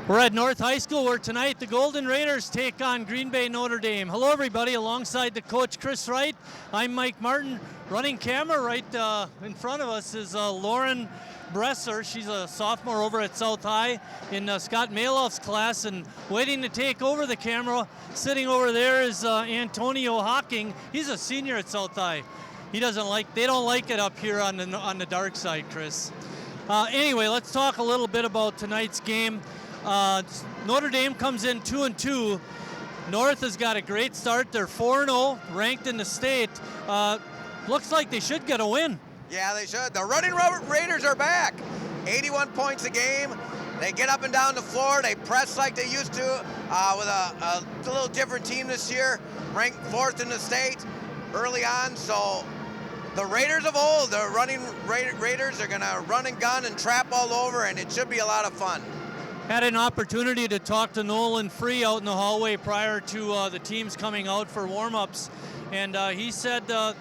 We're at North High School where tonight the Golden Raiders take on Green Bay Notre Dame. Hello everybody, alongside the coach Chris Wright. I'm Mike Martin. Running camera right in front of us is Lauren Bresser. She's a sophomore over at South High in Scott Maloff's class, and waiting to take over the camera, sitting over there is Antonio Hawking. He's a senior at South High. They don't like it up here on the dark side, Chris. Anyway, let's talk a little bit about tonight's game. Notre Dame comes in 2-2. North has got a great start. They're 4-0, ranked in the state. Looks like they should get a win. Yeah, they should. The running Raiders are back. 81 points a game. They get up and down the floor. They press like they used to with a little different team this year, ranked 4th in the state early on. So the Raiders of old, the running Raiders, are going to run and gun and trap all over, and it should be a lot of fun. Had an opportunity to talk to Nolan Free out in the hallway prior to the teams coming out for warm-ups, and he said the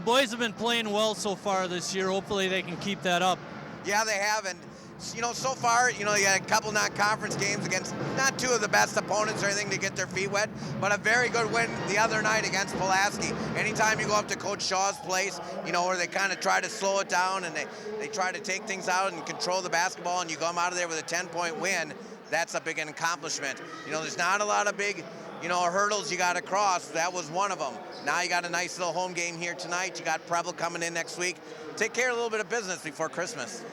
boys have been playing well so far this year. Hopefully they can keep that up. Yeah, they have, and so far, you had a couple non-conference games against not two of the best opponents or anything to get their feet wet, but a very good win the other night against Pulaski. Anytime you go up to Coach Shaw's place, where they kind of try to slow it down and they try to take things out and control the basketball, and you come out of there with a 10-point win, that's a big accomplishment. There's not a lot of big, hurdles you got to cross. That was one of them. Now you got a nice little home game here tonight. You got Preble coming in next week. Take care of a little bit of business before Christmas.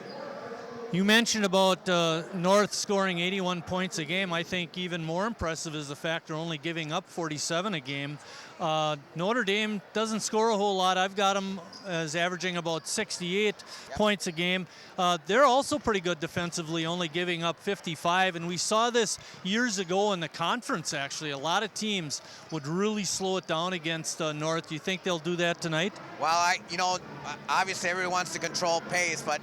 You mentioned about North scoring 81 points a game. I think even more impressive is the fact they're only giving up 47 a game. Notre Dame doesn't score a whole lot. I've got them as averaging about 68 points a game. They're also pretty good defensively, only giving up 55. And we saw this years ago in the conference, actually. A lot of teams would really slow it down against North. Do you think they'll do that tonight? Well, obviously everyone wants to control pace, but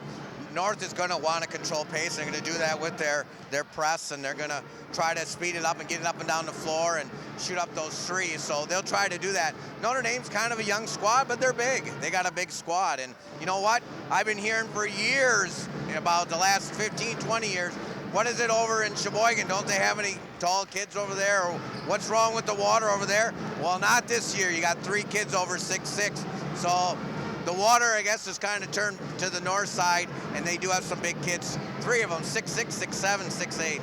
North is going to want to control pace. They're going to do that with their press, and they're going to try to speed it up and get it up and down the floor and shoot up those threes. So they'll try to do that. Notre Dame's kind of a young squad, but they're big. They got a big squad. And you know what? I've been hearing for years, about the last 15, 20 years, what is it over in Sheboygan? Don't they have any tall kids over there? Or what's wrong with the water over there? Well, not this year. You got 3 kids over 6'6". So the water, I guess, has kind of turned to the north side, and they do have some big kids. 3 of them, 6'6", 6'7", 6'8".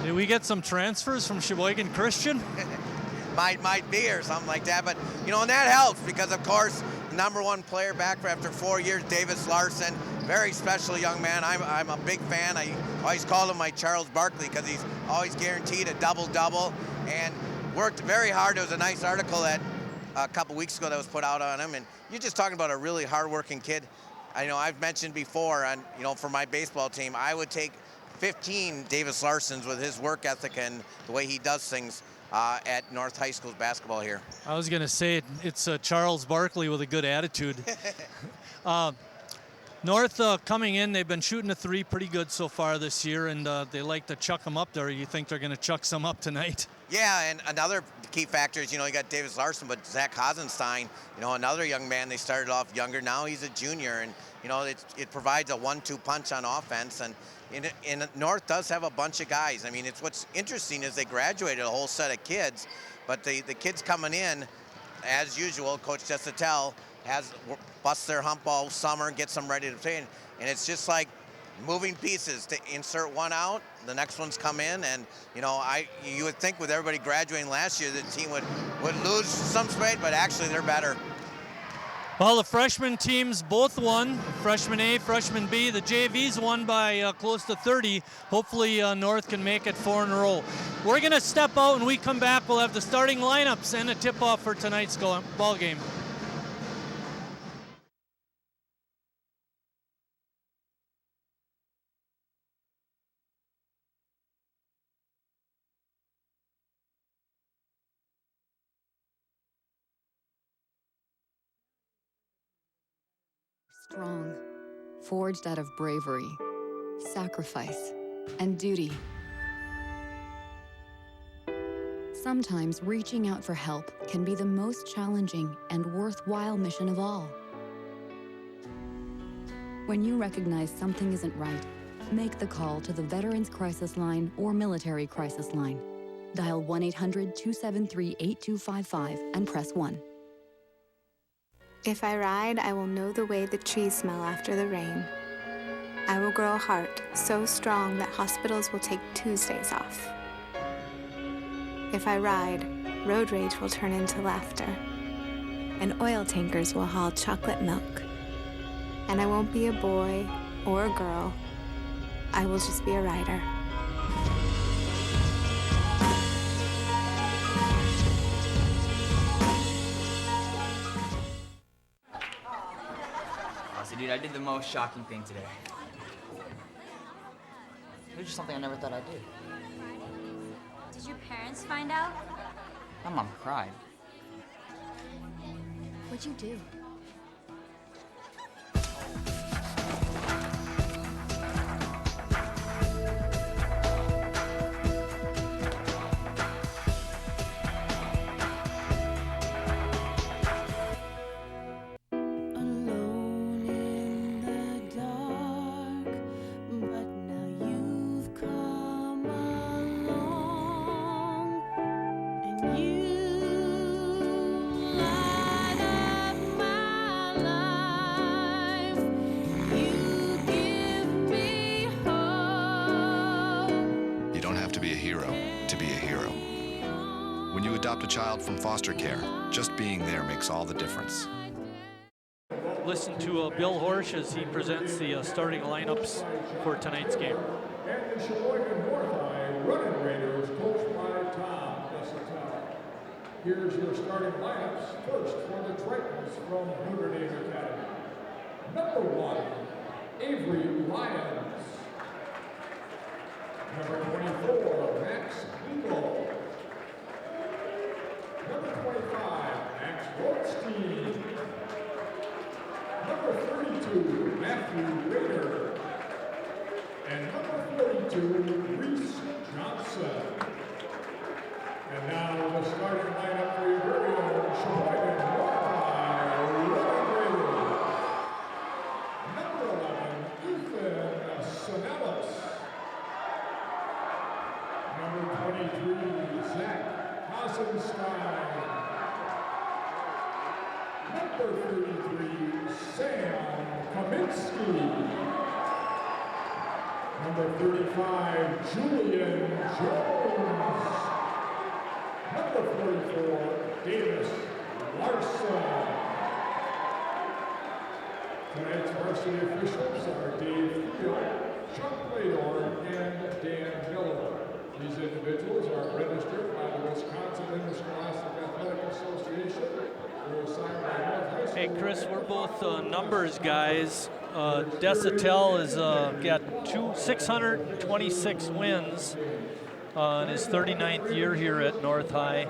Did we get some transfers from Sheboygan Christian? might be, or something like that. But, and that helps because, of course, #1 player back after 4 years, Davis Larson. Very special young man. I'm a big fan. I always call him my Charles Barkley because he's always guaranteed a double-double and worked very hard. There was a nice article that a couple weeks ago that was put out on him, and you're just talking about a really hard-working kid. I've mentioned before, for my baseball team, I would take 15 Davis Larsons with his work ethic and the way he does things at North High School's basketball here. I was going to say it's Charles Barkley with a good attitude. North coming in, they've been shooting a 3 pretty good so far this year, and they like to chuck them up there. You think they're going to chuck some up tonight? Yeah, and another key factor is, you got Davis Larson, but Zach Hasenstein, another young man. They started off younger. Now he's a junior, and, it provides a 1-2 punch on offense. And North does have a bunch of guys. It's what's interesting is they graduated a whole set of kids, but the kids coming in, as usual, Coach Desatel has bust their hump all summer, gets them ready to play, and it's just like moving pieces to insert one out, the next one's come in, and you would think with everybody graduating last year, the team would lose some speed, but actually they're better. Well, the freshman teams both won, freshman A, freshman B. The JVs won by close to 30. Hopefully North can make it 4 in a row. We're going to step out, and we come back. We'll have the starting lineups and a tip-off for tonight's ball game. Strong, forged out of bravery, sacrifice, and duty. Sometimes reaching out for help can be the most challenging and worthwhile mission of all. When you recognize something isn't right, make the call to the Veterans Crisis Line or Military Crisis Line. Dial 1-800-273-8255 and press 1. If I ride, I will know the way the trees smell after the rain. I will grow a heart so strong that hospitals will take Tuesdays off. If I ride, road rage will turn into laughter, and oil tankers will haul chocolate milk. And I won't be a boy or a girl. I will just be a rider. So dude, I did the most shocking thing today. It was just something I never thought I'd do. Did your parents find out? My mom cried. What'd you do? Adopt a child from foster care. Just being there makes all the difference. Listen to Bill Horsch as he presents the starting lineups for tonight's game. And the Sheboygan North High Running Raiders, coached by Tom Desautel. Here's your starting lineups. First for the Tritons from Notre Dame Academy. Number 1, Avery Lyons. Number 24, Max Eagle. Number 25, Max Goldstein. Number 32, Matthew Rader. And number 42, Reese Johnson. And now the starting lineup for your very own Sheboygan North High Running Raiders. Number 11, Ethan Sonellis. Number 23, Zach Hasenstein. Number 33, Sam Kaminsky. Number 35, Julian Jones. Number 44, Davis Larson. Tonight's varsity officials are Dave Field, Chuck Plador, and Dan Miller. These individuals are registered by the Wisconsin Interscholastic Athletic Association. Hey Chris, we're both numbers guys. Desautel has got 626 wins in his 39th year here at North High.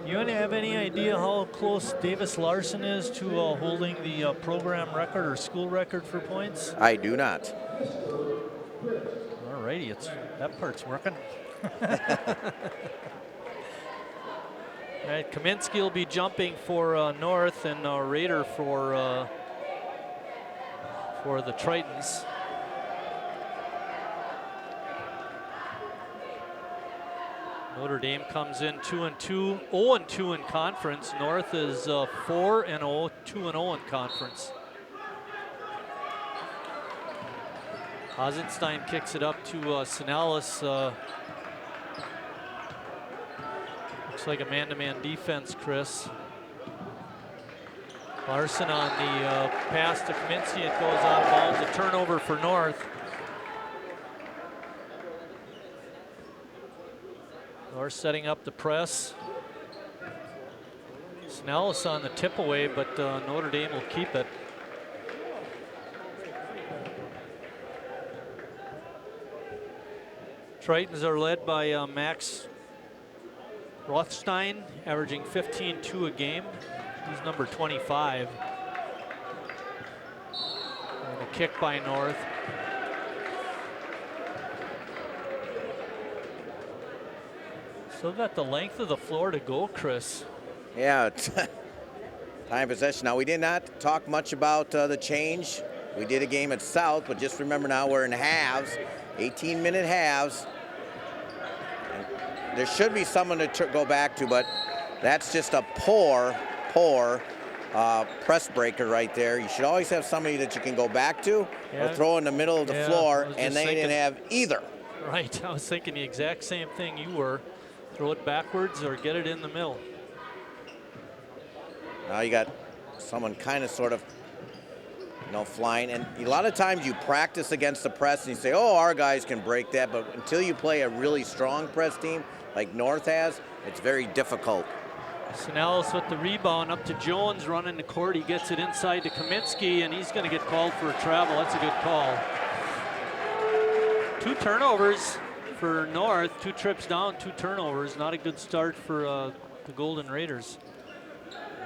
You have any idea how close Davis Larson is to holding the program record or school record for points? I do not. All righty, that part's working. All right, Kaminsky will be jumping for North and Rader for the Tritons. Notre Dame comes in 2-2, 0-2 in conference. North is 4-0, 2-0 in conference. Hasenstein kicks it up to Sonellis. Looks like a man-to-man defense, Chris. Larson on the pass to Kaminsky. It goes out of bounds. A turnover for North. North setting up the press. Sonellis on the tip away, but Notre Dame will keep it. Tritons are led by Max Rothstein, averaging 15-2 a game. He's number 25. And a kick by North. Still got the length of the floor to go, Chris. Yeah, time possession. Now, we did not talk much about the change We did a game at South, but just remember now we're in halves, 18-minute halves. And there should be someone to go back to, but that's just a poor press breaker right there. You should always have somebody that you can go back to or throw in the middle of the floor, and they didn't have either. Right, I was thinking the exact same thing you were. Throw it backwards or get it in the middle. Now you got someone kind of sort of, flying. And a lot of times you practice against the press and you say, oh, our guys can break that. But until you play a really strong press team like North has, it's very difficult. Snellis with the rebound up to Jones running the court. He gets it inside to Kaminsky, and he's going to get called for a travel. That's a good call. 2 turnovers for North, 2 trips down, 2 turnovers. Not a good start for the Golden Raiders.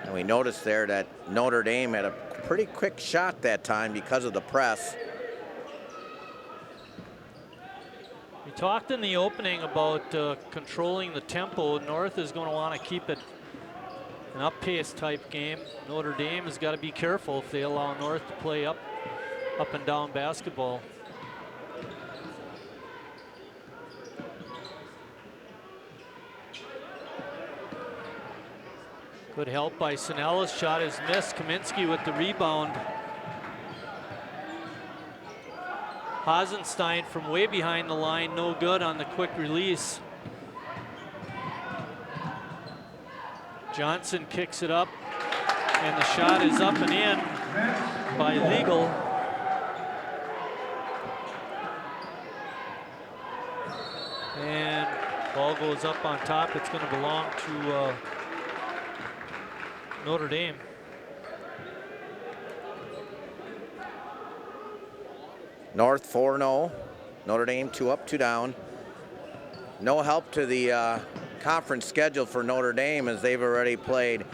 And we noticed there that Notre Dame had a pretty quick shot that time because of the press. We talked in the opening about controlling the tempo. North is going to want to keep it an up-pace type game. Notre Dame has got to be careful if they allow North to play up and down basketball. Good help by Snellis. Shot is missed. Kaminsky with the rebound. Hasenstein from way behind the line, no good on the quick release. Johnson kicks it up, and the shot is up and in by Legal. And ball goes up on top. It's going to belong to Notre Dame. North 4-0. Notre Dame 2 up, 2 down. No help to the conference schedule for Notre Dame, as they've already played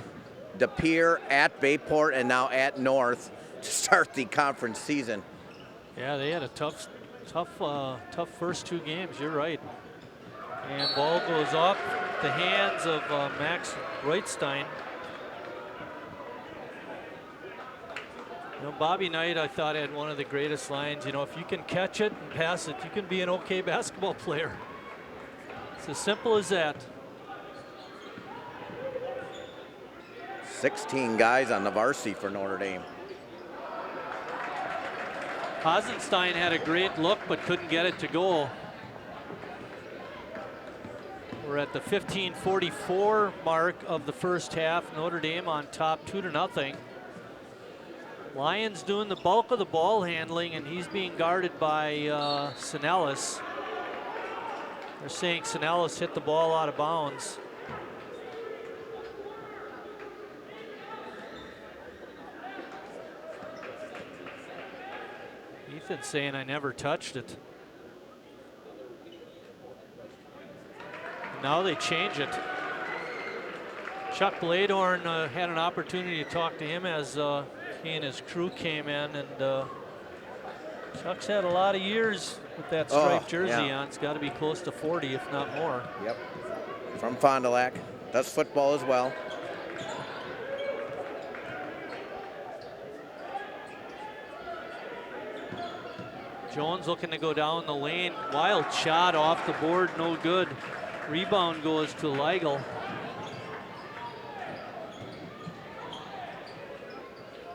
De Pere, at Bayport, and now at North to start the conference season. Yeah, they had a tough first 2 games. You're right. And ball goes off the hands of Max Reutstein. Bobby Knight, I thought, had one of the greatest lines. If you can catch it and pass it, you can be an okay basketball player. It's as simple as that. 16 guys on the varsity for Notre Dame. Hasenstein had a great look but couldn't get it to go. We're at the 15:44 mark of the first half. Notre Dame on top 2-0. Lions doing the bulk of the ball handling, and he's being guarded by Snellis. They're saying Snellis hit the ball out of bounds. Ethan's saying I never touched it. Now they change it. Chuck Bladorn had an opportunity to talk to him as he and his crew came in, and Chuck's had a lot of years with that striped jersey on. It's got to be close to 40, if not more. Yep. From Fond du Lac. Does football as well. Jones looking to go down the lane. Wild shot off the board, no good. Rebound goes to Leigel.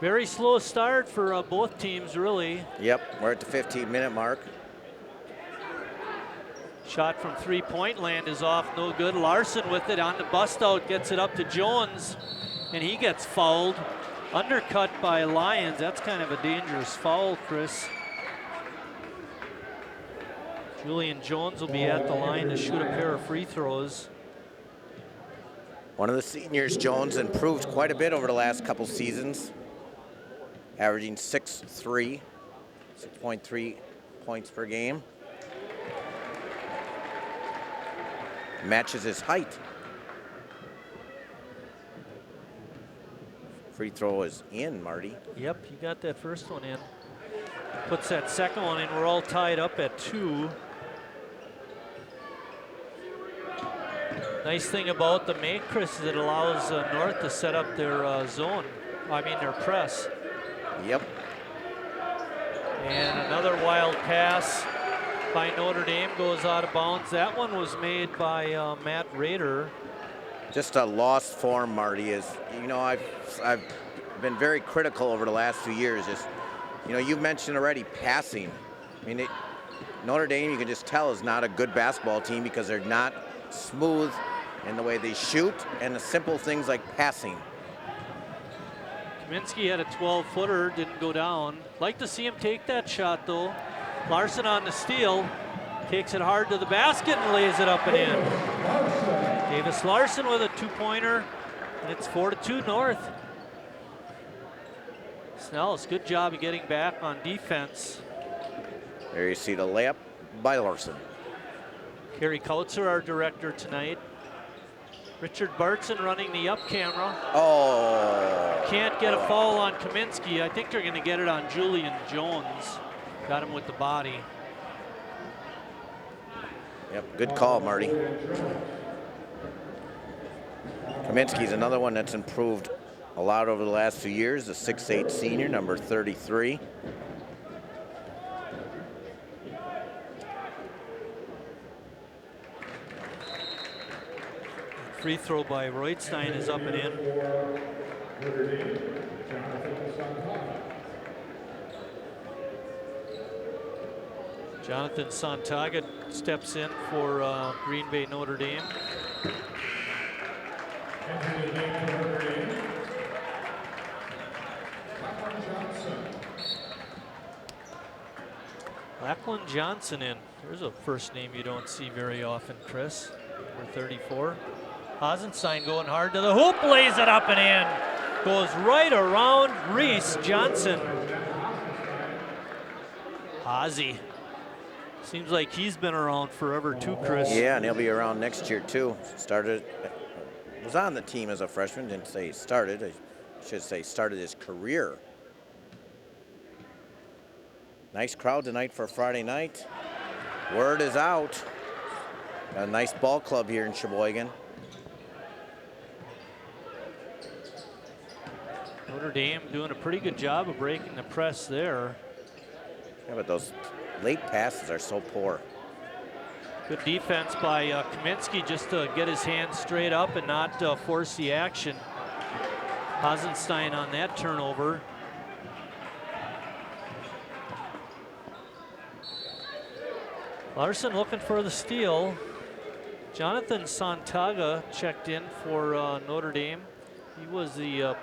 Very slow start for both teams, really. Yep, we're at the 15-minute mark. Shot from three-point land is off, no good. Larson with it on the bust out, gets it up to Jones, and he gets fouled. Undercut by Lions. That's kind of a dangerous foul, Chris. Julian Jones will be at the line to shoot a pair of free throws. One of the seniors, Jones, improved quite a bit over the last couple seasons, averaging 6.3 points per game. Matches his height. Free throw is in, Marty. Yep, he got that first one in. Puts that second one in. We're all tied up at 2. Nice thing about the make, Chris, is it allows North to set up their zone. I mean, their press. Yep. And another wild pass by Notre Dame goes out of bounds. That one was made by Matt Rader. Just a lost form, Marty. Is, you know, I've been very critical over the last few years. Just, you know, you mentioned already passing. I mean, Notre Dame, you can just tell, is not a good basketball team because they're not smooth in the way they shoot and the simple things like passing. Kaminsky had a 12-footer, didn't go down. Like to see him take that shot though. Larson on the steal, takes it hard to the basket and lays it up and in. Davis Larson with a 2-pointer, and it's 4-2 North. Snells, good job of getting back on defense. There you see the layup by Larson. Kerry Kautzer, our director tonight. Richard Bartson running the up camera. Oh. Can't get a foul on Kaminsky. I think they're going to get it on Julian Jones. Got him with the body. Yep, good call, Marty. Kaminsky's another one that's improved a lot over the last few years. The 6'8" senior, number 33. Free throw by Reutstein is up and in. Jonathan Santaga steps in for Green Bay Notre Dame. Lachlan Johnson in. There's a first name you don't see very often, Chris. Number 34. Hasenstein going hard to the hoop, lays it up and in. Goes right around Reese Johnson. Ozzy. Seems like he's been around forever too, Chris. Yeah, and he'll be around next year too. Was on the team as a freshman, didn't say he started. I should say started his career. Nice crowd tonight for Friday night. Word is out. Got a nice ball club here in Sheboygan. Notre Dame doing a pretty good job of breaking the press there. Yeah, but those late passes are so poor. Good defense by Kaminsky just to get his hands straight up and not force the action. Hasenstein on that turnover. Larson looking for the steal. Jonathan Santaga checked in for Notre Dame. He was the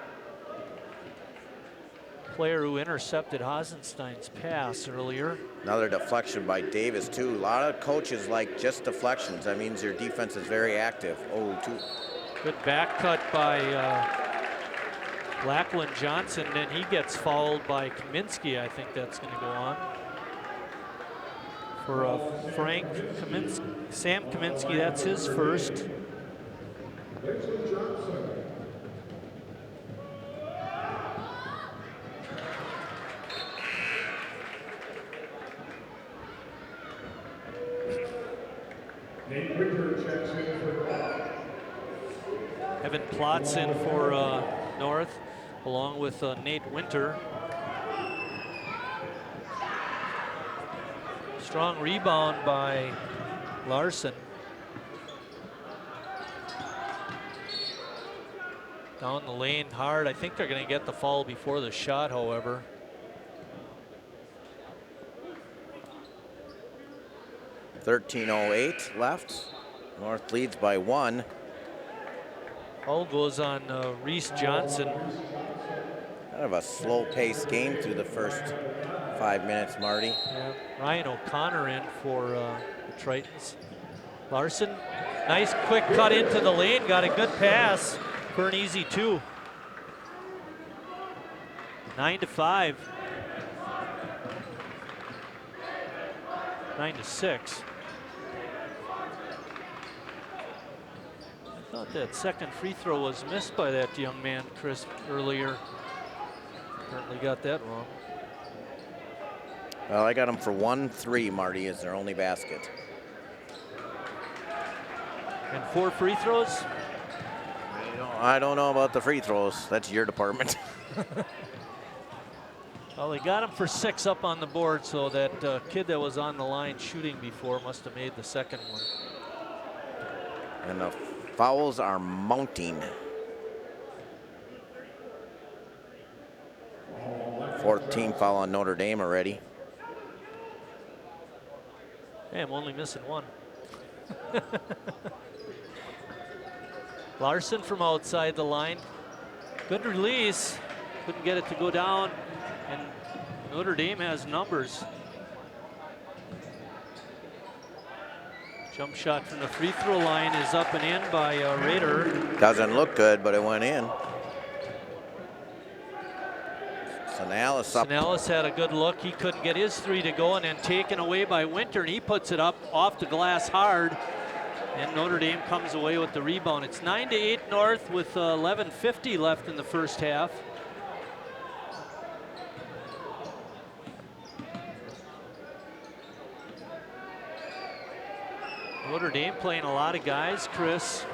player who intercepted Hasenstein's pass earlier. Another deflection by Davis too. A lot of coaches like just deflections. That means your defense is very active. Oh, good back cut by Lachlan Johnson, and he gets fouled by Kaminsky. I think that's going to go on. For Frank Kaminsky, Sam Kaminsky, that's his first. Evan Plotz in for North, along with Nate Winter. Strong rebound by Larson. Down the lane hard. I think they're going to get the foul before the shot, however. .13:08 left. North leads by 1. Foul goes on Reese Johnson. Kind of a slow-paced game through the first 5 minutes, Marty. Yeah. Ryan O'Connor in for the Tritons. Larson, nice quick cut into the lane. Got a good pass for an easy 2. 9-5. 9-6. I thought that second free throw was missed by that young man, Chris, earlier. Apparently got that wrong. Well, I got them for 1-3, Marty, is their only basket. And 4 free throws? I don't know about the free throws. That's your department. Well, they got him for 6 up on the board, so that kid that was on the line shooting before must have made the second one. And the fouls are mounting. 4th team foul on Notre Dame already. Hey, I'm only missing one. Larson from outside the line. Good release. Couldn't get it to go down. And Notre Dame has numbers. Jump shot from the free throw line is up and in by Raider. Doesn't look good, but it went in. Sanalis up. Sanalis had a good look. He couldn't get his 3 to go, and then taken away by Winter, and he puts it up off the glass hard. And Notre Dame comes away with the rebound. It's 9-8 North with 11:50 left in the first half. Notre Dame playing a lot of guys, Chris.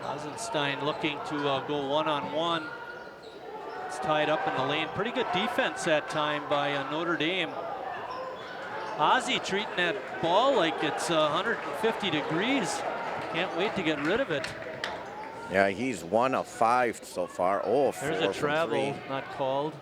Eisenstein looking to go one-on-one. It's tied up in the lane. Pretty good defense that time by Notre Dame. Ozzie treating that ball like it's 150 degrees. Can't wait to get rid of it. Yeah, he's 1 of 5 so far. Oh, there's a travel, not called.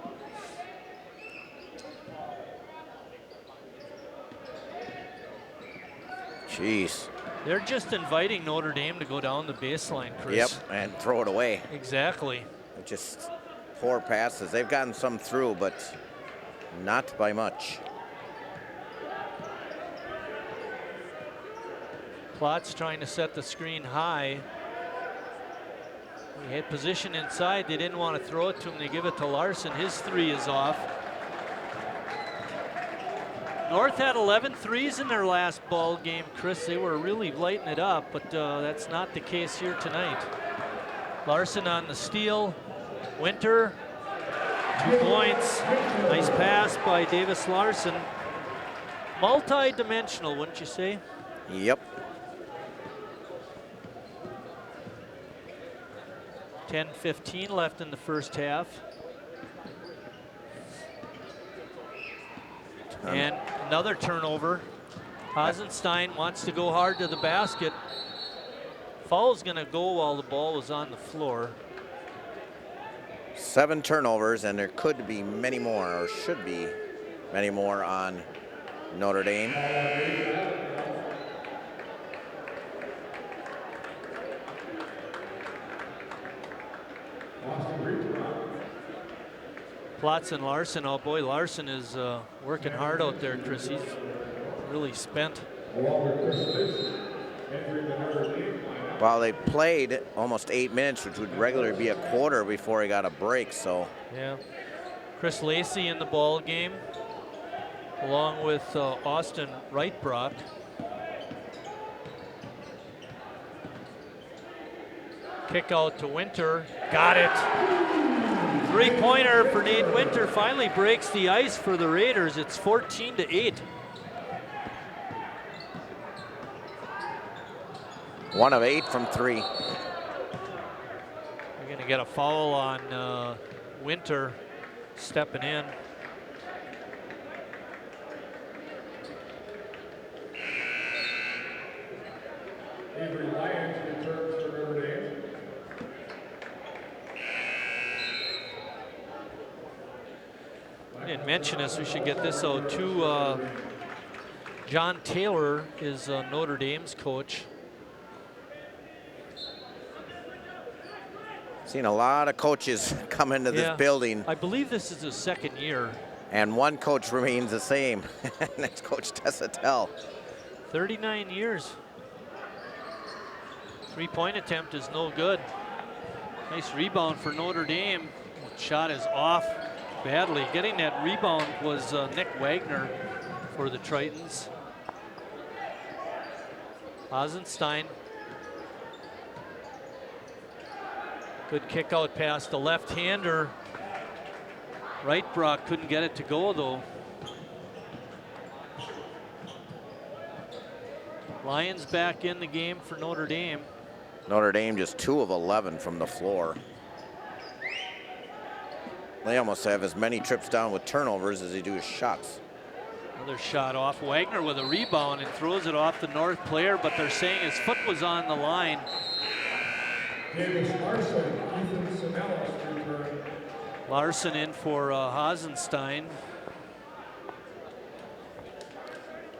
Jeez. They're just inviting Notre Dame to go down the baseline, Chris. Yep, and throw it away. Exactly. Just poor passes. They've gotten some through, but not by much. Plot's trying to set the screen high. He had position inside. They didn't want to throw it to him. They give it to Larson. His 3 is off. North had 11 threes in their last ball game, Chris. They were really lighting it up, but that's not the case here tonight. Larson on the steal. Winter, 2 points. Nice pass by Davis Larson. Multi-dimensional, wouldn't you say? Yep. 10:15 left in the first half. And another turnover. Eisenstein wants to go hard to the basket. Foul's gonna go while the ball was on the floor. 7 turnovers, and there could be many more, or should be many more on Notre Dame. Plotz and Larson, oh boy, Larson is working hard out there, Chris. He's really spent. Well, they played almost 8 minutes, which would regularly be a quarter before he got a break, so. Yeah. Chris Lacey in the ball game, along with Austin Wright-Brock. Kick out to Winter, got it. 3-pointer for Nate Winter finally breaks the ice for the Raiders. It's 14-8. 1 of 8 from 3. We're gonna get a foul on Winter stepping in. Avery Lyons returns for Notre Dame. I didn't mention this, we should get this out too. John Taylor is Notre Dame's coach. Seen a lot of coaches come into this building. I believe this is his 2nd year. And one coach remains the same. That's Coach Tessatel. 39 years. 3-point attempt is no good. Nice rebound for Notre Dame. Shot is off badly. Getting that rebound was Nick Wagner for the Tritons. Eisenstein. Good kick out pass, the left-hander. Wright-Brock couldn't get it to go though. Lions back in the game for Notre Dame. Notre Dame just 2 of 11 from the floor. They almost have as many trips down with turnovers as they do with shots. Another shot off. Wagner with a rebound and throws it off the North player, but they're saying his foot was on the line. Larson in for Hasenstein.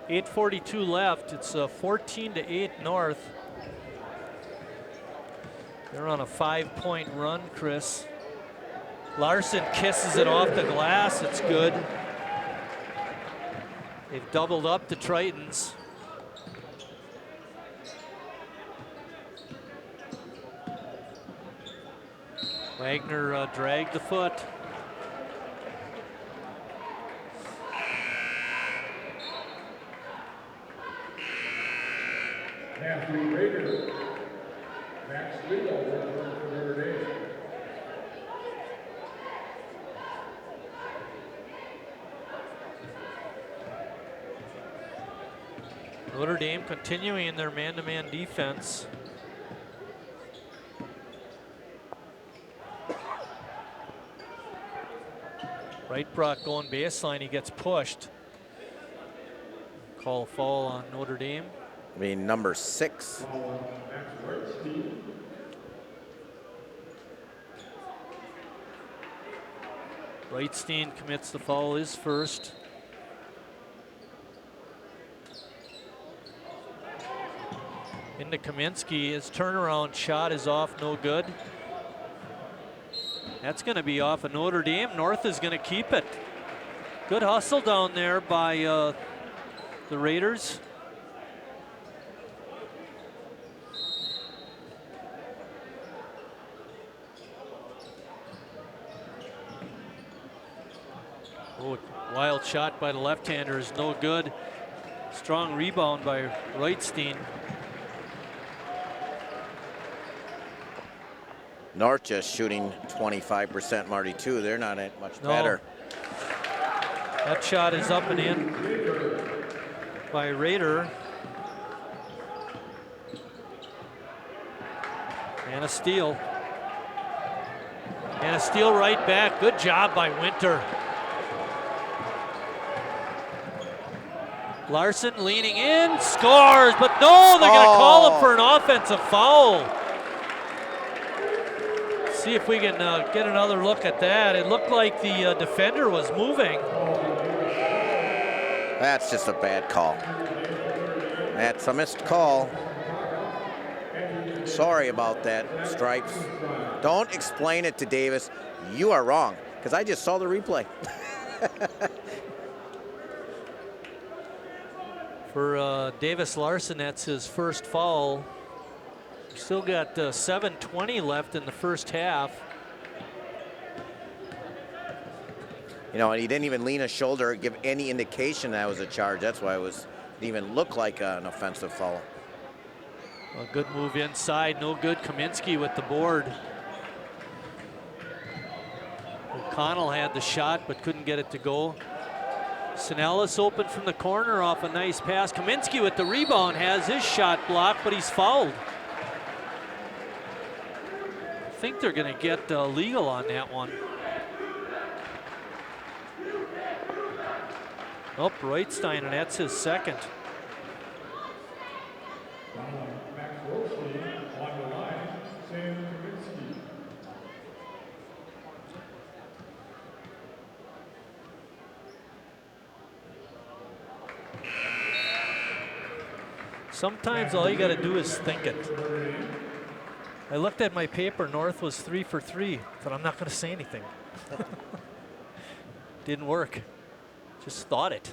8:42 left. It's 14-8 North. They're on a 5-point run, Chris. Larson kisses it off the glass. It's good. They've doubled up the Tritons. Wagner dragged the foot. Matthew Rader, Max Legal for Notre Dame. Notre Dame continuing in their man-to-man defense. Right Brock going baseline, he gets pushed. Call a foul on Notre Dame. I mean, number 6. Reitstein commits the foul, his first. Into Kaminsky, his turnaround shot is off, no good. That's going to be off of Notre Dame. North is going to keep it. Good hustle down there by the Raiders. Oh, wild shot by the left-hander is no good. Strong rebound by Reitstein. North just shooting 25%, Marty, too. They're not much better. That shot is up and in by Raider. And a steal. And a steal right back. Good job by Winter. Larson leaning in, scores, but no, they're going to call him for an offensive foul. See if we can get another look at that. It looked like the defender was moving. That's just a bad call. That's a missed call. Sorry about that, Stripes. Don't explain it to Davis. You are wrong, because I just saw the replay. For Davis Larson, that's his first foul. Still got 7:20 left in the first half. You know, and he didn't even lean a shoulder or give any indication that was a charge. That's why it didn't even look like an offensive foul. A good move inside, no good. Kaminsky with the board. O'Connell had the shot but couldn't get it to go. Sinellis open from the corner off a nice pass. Kaminsky with the rebound has his shot blocked, but he's fouled. I think they're going to get legal on that one. Oh, Reitstein, and that's his second. Max Rothstein on the line, Sam Kaminsky. Sometimes all you got to do is think it. I looked at my paper, North was 3 for 3, but I'm not going to say anything. Didn't work. Just thought it.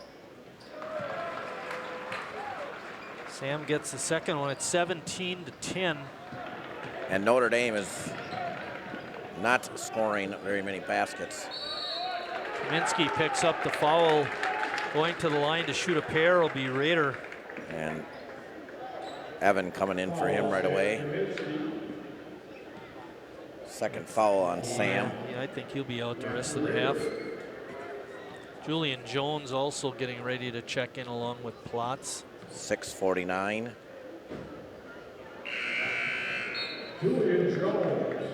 Sam gets the second one at 17-10. And Notre Dame is not scoring very many baskets. Kaminsky picks up the foul. Going to the line to shoot a pair will be Raider. And Evan coming in for him right away. Second foul on Sam. Yeah, I think he'll be out the rest of the half. Julian Jones also getting ready to check in along with Plotz. 6:49. Julian Jones.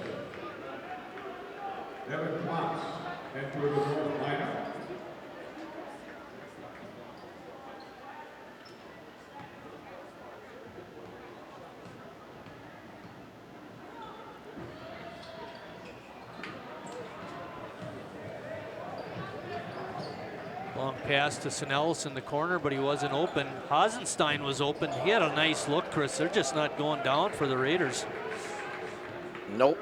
Devin Potts enter the North lineup. Long pass to Snellis in the corner, but he wasn't open. Hasenstein was open. He had a nice look, Chris. They're just not going down for the Raiders. Nope.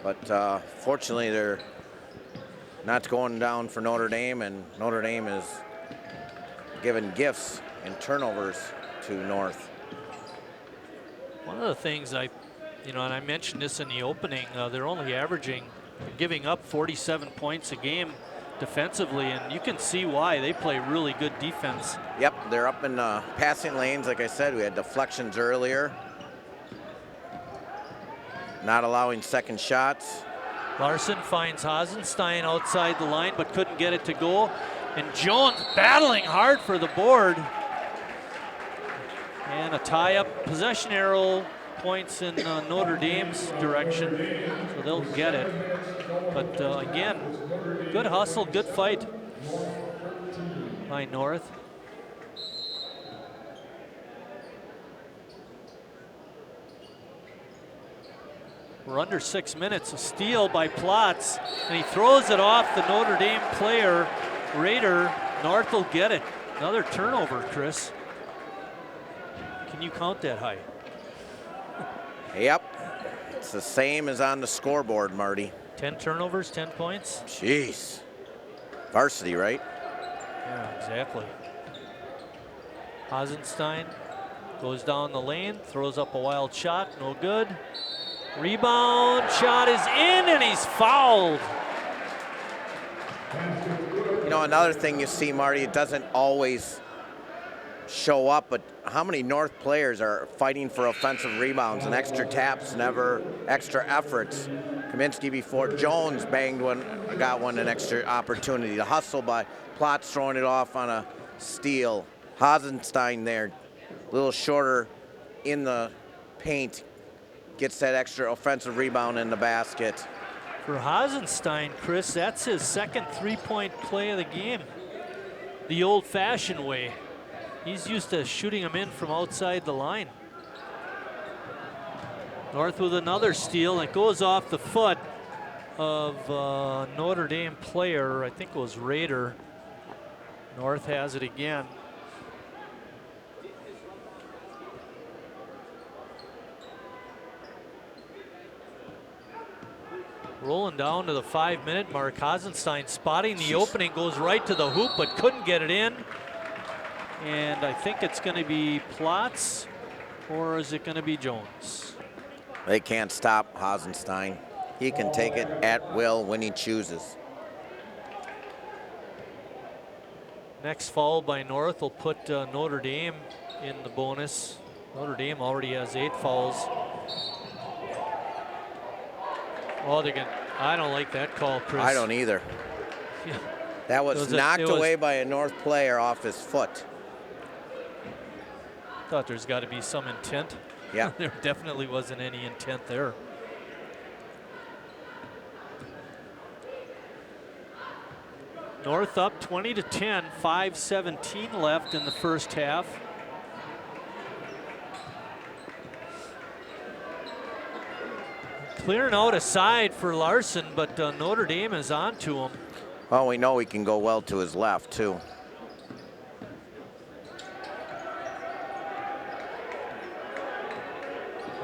But fortunately, they're not going down for Notre Dame, and Notre Dame is giving gifts and turnovers to North. One of the things and I mentioned this in the opening, they're only giving up 47 points a game defensively, and you can see why. They play really good defense. Yep, they're up in passing lanes. Like I said, we had deflections earlier. Not allowing second shots. Larson finds Hasenstein outside the line, but couldn't get it to go. And Jones battling hard for the board. And a tie-up. Possession arrow points in Notre Dame's direction, so they'll get it. But again, good hustle, good fight by North. We're under 6 minutes. A steal by Plotz, and he throws it off the Notre Dame player. Raider, North will get it. Another turnover, Chris. Can you count that high? Yep, it's the same as on the scoreboard, Marty. 10 turnovers, 10 points. Jeez, varsity, right? Yeah, exactly. Hasenstein goes down the lane, throws up a wild shot, no good. Rebound, shot is in, and he's fouled. You know, another thing you see, Marty, it doesn't always show up, but how many North players are fighting for offensive rebounds and extra taps, never extra efforts? Kaminsky before, Jones banged one, got one, an extra opportunity. The hustle by Plotz throwing it off on a steal. Hasenstein there, a little shorter in the paint, gets that extra offensive rebound in the basket. For Hasenstein, Chris, that's his second three-point play of the game. The old-fashioned way. He's used to shooting them in from outside the line. North with another steal. It goes off the foot of Notre Dame player. I think it was Raider. North has it again. Rolling down to the 5-minute mark. Hasenstein spotting the opening, goes right to the hoop, but couldn't get it in. And I think it's going to be Plotz, or is it going to be Jones? They can't stop Hasenstein. He can take it at will when he chooses. Next foul by North will put Notre Dame in the bonus. Notre Dame already has 8 fouls. Oh, I don't like that call, Chris. I don't either. Yeah. That was knocked away by a North player off his foot. Thought there's got to be some intent. Yeah. There definitely wasn't any intent there. North up 20-10, 5:17 left in the first half. Clearing out a side for Larson, but Notre Dame is on to him. Well, we know he can go well to his left, too.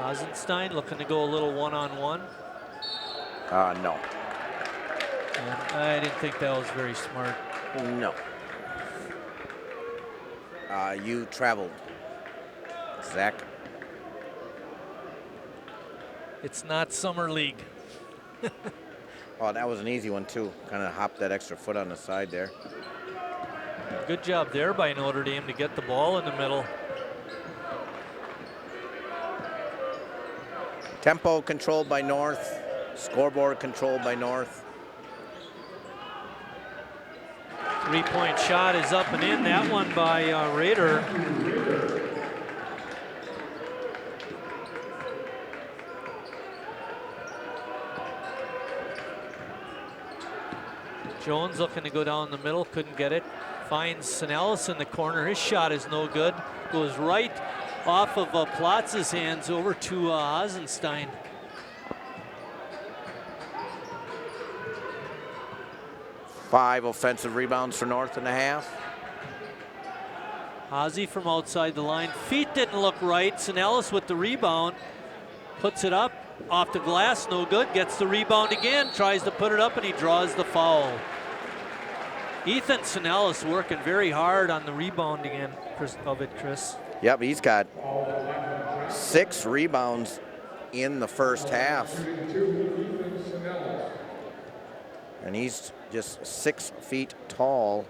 Hasenstein looking to go a little one-on-one. No. And I didn't think that was very smart. No. You traveled, Zach. It's not summer league. Oh, that was an easy one, too. Kind of hopped that extra foot on the side there. Good job there by Notre Dame to get the ball in the middle. Tempo controlled by North. Scoreboard controlled by North. Three-point shot is up and in. That one by Raider. Jones looking to go down the middle, couldn't get it. Finds Sinellis in the corner. His shot is no good. Goes right off of Platz's hands over to Hasenstein. Five offensive rebounds for North in the half. Hazy from outside the line. Feet didn't look right. Sinellis with the rebound. Puts it up. Off the glass, no good. Gets the rebound again. Tries to put it up, and he draws the foul. Ethan Sinellis working very hard on the rebound again, Chris. Yep, he's got 6 rebounds in the first half. And he's just 6 feet tall.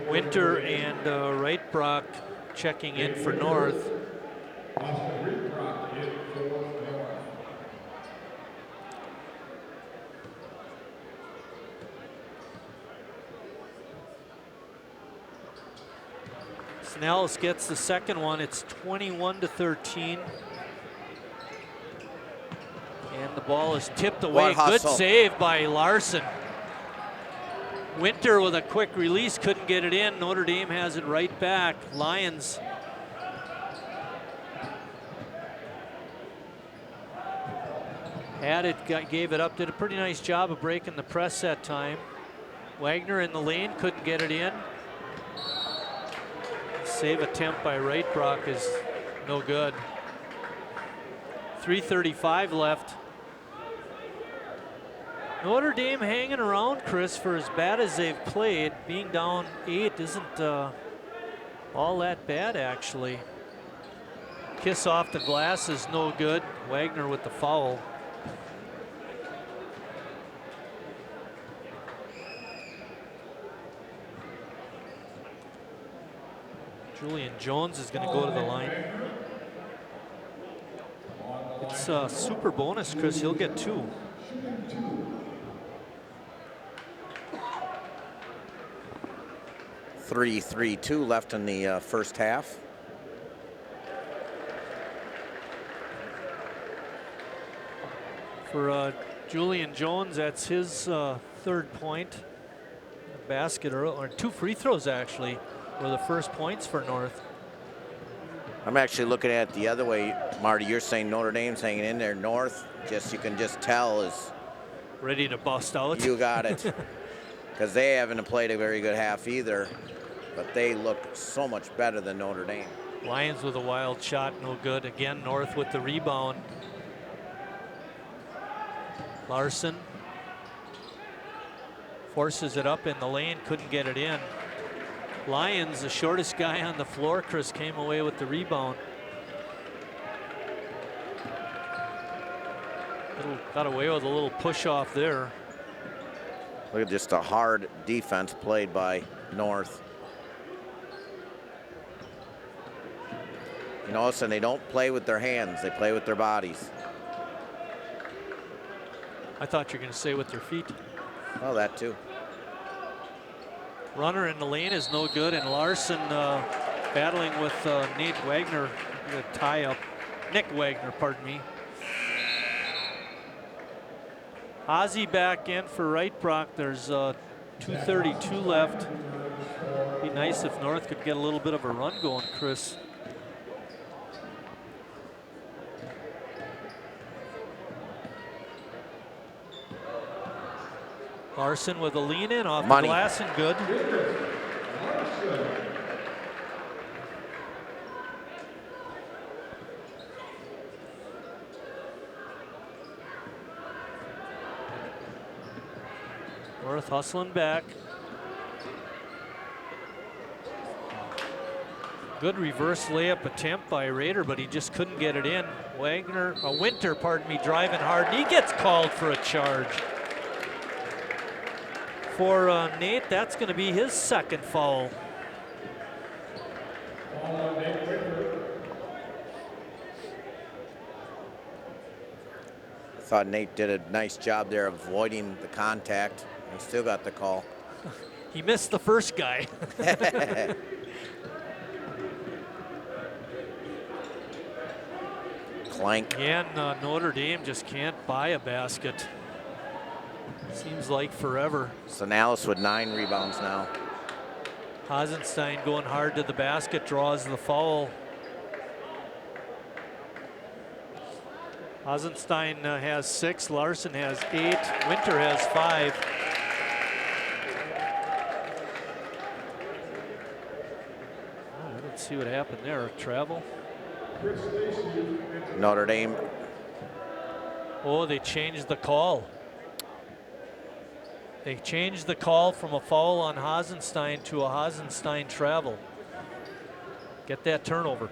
Winter and Wright-Brock checking in for North. Snells gets the second one. It's 21-13. And the ball is tipped away. Good save by Larson. Winter with a quick release, couldn't get it in. Notre Dame has it right back. Lions had it, gave it up, did a pretty nice job of breaking the press that time. Wagner in the lane, couldn't get it in. Save attempt by Wright-Brock is no good. 3:35 left. Notre Dame hanging around, Chris, for as bad as they've played. Being down 8 isn't all that bad, actually. Kiss off the glass is no good. Wagner with the foul. Julian Jones is going to go to the line. It's a super bonus, Chris. He'll get 2. .332 left in the first half. For Julian Jones, that's his third point. Basket, or 2 free throws actually, were the first points for North. I'm actually looking at it the other way, Marty. You're saying Notre Dame's hanging in there. North, you can just tell, is ready to bust out. You got it. Because they haven't played a very good half either, but they look so much better than Notre Dame. Lions with a wild shot, no good. Again, North with the rebound. Larson forces it up in the lane, couldn't get it in. Lions, the shortest guy on the floor, Chris, came away with the rebound. Got away with a little push off there. Look at just a hard defense played by North. You notice, and they don't play with their hands, they play with their bodies. I thought you were going to say with their feet. Oh, that too. Runner in the lane is no good, and Larson battling with Nate Wagner, the tie up. Nick Wagner, pardon me. Ozzie back in for Wright-Brock. There's 2:32 left. Be nice if North could get a little bit of a run going, Chris. Larson with a lean in off the glass and good. North hustling back. Good reverse layup attempt by Rader, but he just couldn't get it in. Winter, pardon me, driving hard, and he gets called for a charge. For Nate, that's going to be his second foul. I thought Nate did a nice job there avoiding the contact. He still got the call. He missed the first guy. clank. Yeah, and Notre Dame just can't buy a basket. Seems like forever. Sanalis with 9 rebounds now. Hasenstein going hard to the basket, draws the foul. Hasenstein has 6, Larson has 8, Winter has 5. Oh, let's see what happened there. Travel. Notre Dame. Oh, they changed the call. They changed the call from a foul on Hasenstein to a Hasenstein travel. Get that turnover.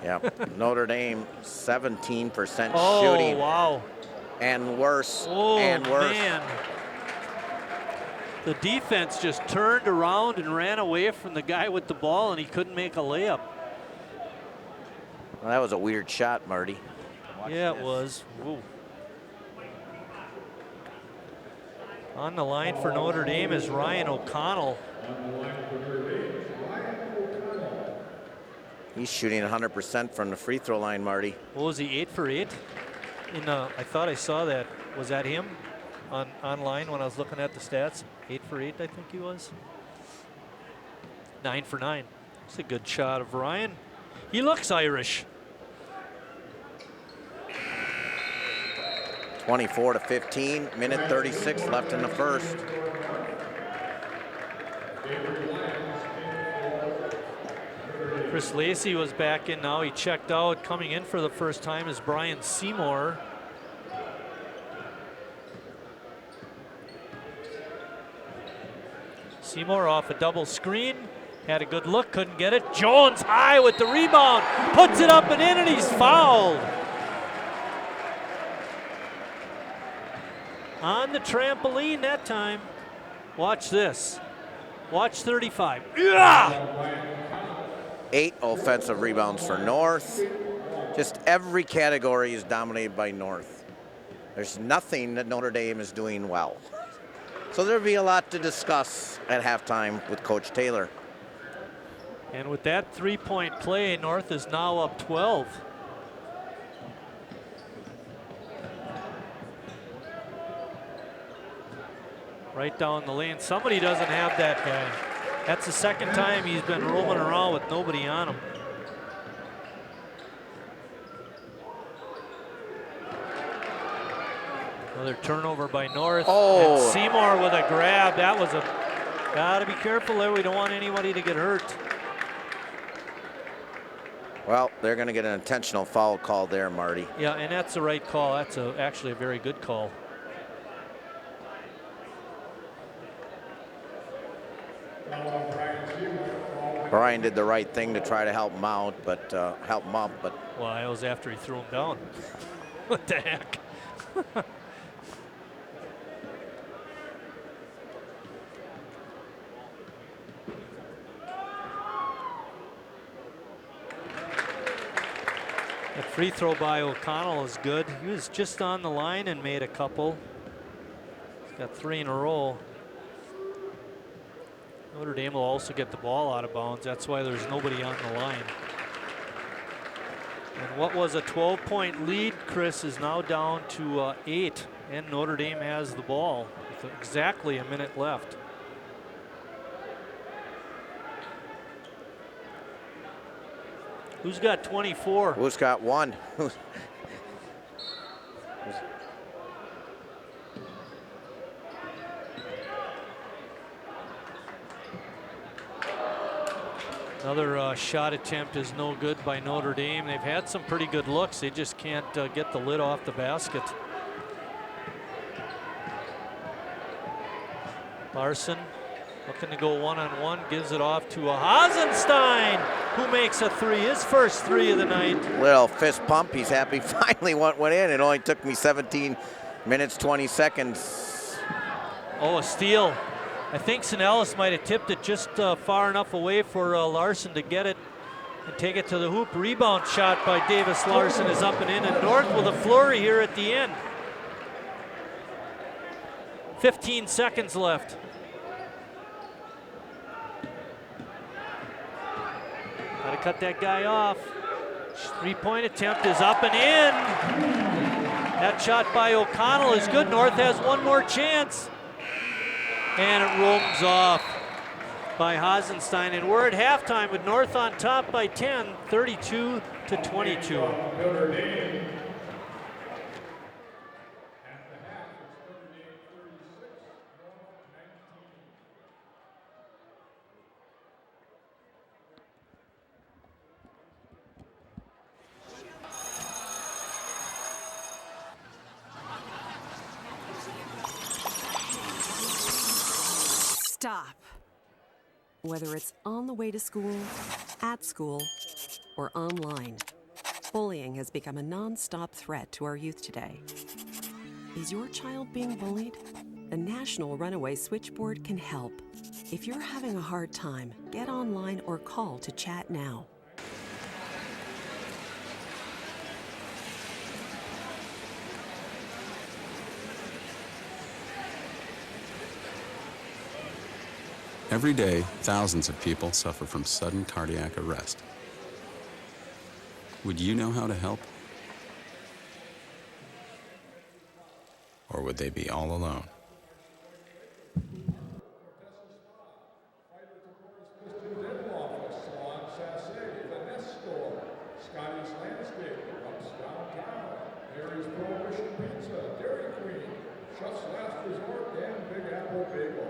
Yeah, Notre Dame 17% shooting. Oh, wow. And worse, Oh, and worse. man. The defense just turned around and ran away from the guy with the ball, and he couldn't make a layup. Well, that was a weird shot, Marty. Watch Yeah, this. it was. Whoa. On the line for Notre Dame is Ryan O'Connell. He's shooting 100% from the free throw line, Marty. What was he, 8 for 8? I thought I saw that. Was that him online when I was looking at the stats? 8 for 8, I think he was. 9 for 9. It's a good shot of Ryan. He looks Irish. 24-15, minute 36 left in the first. Chris Lacey was back in now. He checked out. Coming in for the first time is Brian Seymour. Seymour off a double screen. Had a good look, couldn't get it. Jones high with the rebound. Puts it up and in, and he's fouled. On the trampoline that time. Watch this. Watch 35. Yeah! 8 offensive rebounds for North. Just every category is dominated by North. There's nothing that Notre Dame is doing well. So there'll be a lot to discuss at halftime with Coach Taylor. And with that 3-point play, North is now up 12. Right down the lane. Somebody doesn't have that guy. That's the second time he's been rolling around with nobody on him. Another turnover by North. Oh. And Seymour with a grab. That was a, gotta be careful there. We don't want anybody to get hurt. Well, they're going to get an intentional foul call there, Marty. Yeah, and that's the right call. That's actually a very good call. Brian did the right thing to try to help him out, but help him up. But well, that was after he threw him down. What the heck? That free throw by O'Connell is good. He was just on the line and made a couple. He's got 3 in a row. Notre Dame will also get the ball out of bounds. That's why there's nobody on the line. And what was a 12-point lead, Chris, is now down to 8. And Notre Dame has the ball with exactly a minute left. Who's got 24? who's got 1? Another shot attempt is no good by Notre Dame. They've had some pretty good looks. They just can't get the lid off the basket. Larson looking to go one-on-one, gives it off to a Hasenstein, who makes a 3, his first 3 of the night. Little fist pump. He's happy finally went in. It only took me 17 minutes, 20 seconds. Oh, a steal. I think Sanalis might have tipped it just far enough away for Larson to get it and take it to the hoop. Rebound shot by Davis Larson is up and in, and North with a flurry here at the end. 15 seconds left. Gotta cut that guy off. Three-point attempt is up and in. That shot by O'Connell is good. North has one more chance. And it roams off by Hasenstein. And we're at halftime with North on top by 10, 32-22. Stop. Whether it's on the way to school, at school, or online, bullying has become a non-stop threat to our youth today. Is your child being bullied? The National Runaway Switchboard can help. If you're having a hard time, get online or call to chat now. Every day, thousands of people suffer from sudden cardiac arrest. Would you know how to help? Or would they be all alone? Scotty's Landscape, Ups Downtown, Mary's Prohibition Pizza, Dairy Queen, Chef's Last Resort, and Big Apple Bagel.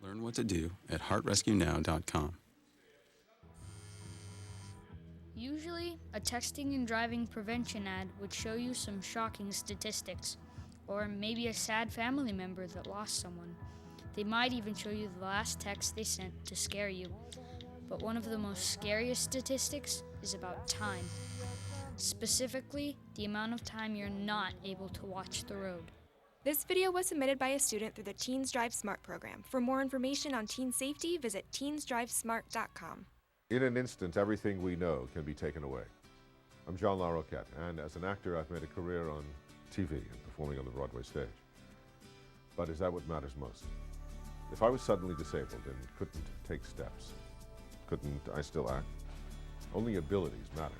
Learn what to do at heartrescuenow.com. Usually, a texting and driving prevention ad would show you some shocking statistics, or maybe a sad family member that lost someone. They might even show you the last text they sent to scare you. But one of the most scariest statistics is about time. Specifically, the amount of time you're not able to watch the road. This video was submitted by a student through the Teens Drive Smart program. For more information on teen safety, visit teensdrivesmart.com. In an instant, everything we know can be taken away. I'm John LaRoquette, and as an actor, I've made a career on TV and performing on the Broadway stage. But is that what matters most? If I was suddenly disabled and couldn't take steps, couldn't I still act? Only abilities matter.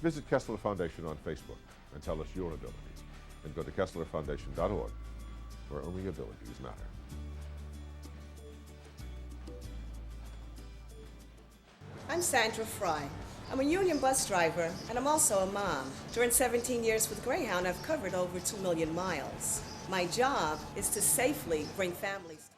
Visit Kessler Foundation on Facebook and tell us your abilities. And go to KesslerFoundation.org, where only abilities matter. I'm Sandra Fry. I'm a union bus driver, and I'm also a mom. During 17 years with Greyhound, I've covered over 2 million miles. My job is to safely bring families.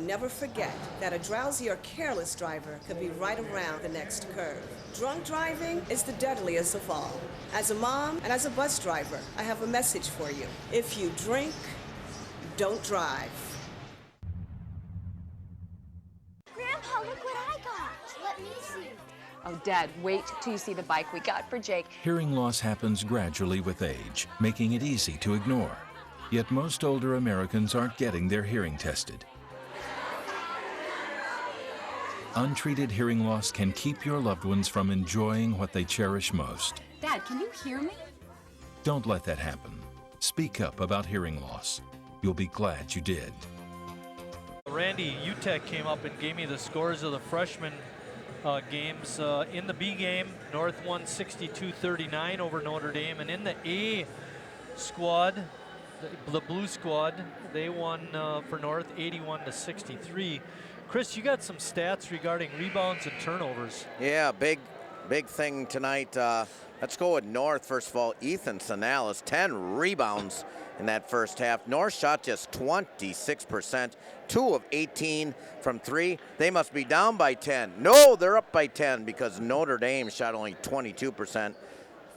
never forget that a drowsy or careless driver could be right around the next curve. Drunk driving is the deadliest of all. As a mom and as a bus driver, I have a message for you. If you drink, don't drive. Grandpa, look what I got. Let me see. Oh, Dad, wait till you see the bike we got for Jake. Hearing loss happens gradually with age, making it easy to ignore. Yet most older Americans aren't getting their hearing tested. Untreated hearing loss can keep your loved ones from enjoying what they cherish most. Dad, can you hear me? Don't let that happen. Speak up about hearing loss. You'll be glad you did. Randy, UTEC came up and gave me the scores of the freshman games. In the B game, North won 62-39 over Notre Dame, and in the A squad, the blue squad, they won for North 81-63. Chris, you got some stats regarding rebounds and turnovers. Yeah, big thing tonight. Let's go with North. First of all, Ethan Sanalis, 10 rebounds in that first half. North shot just 26%, 2 of 18 from 3. They must be down by 10. No, they're up by 10 because Notre Dame shot only 22%.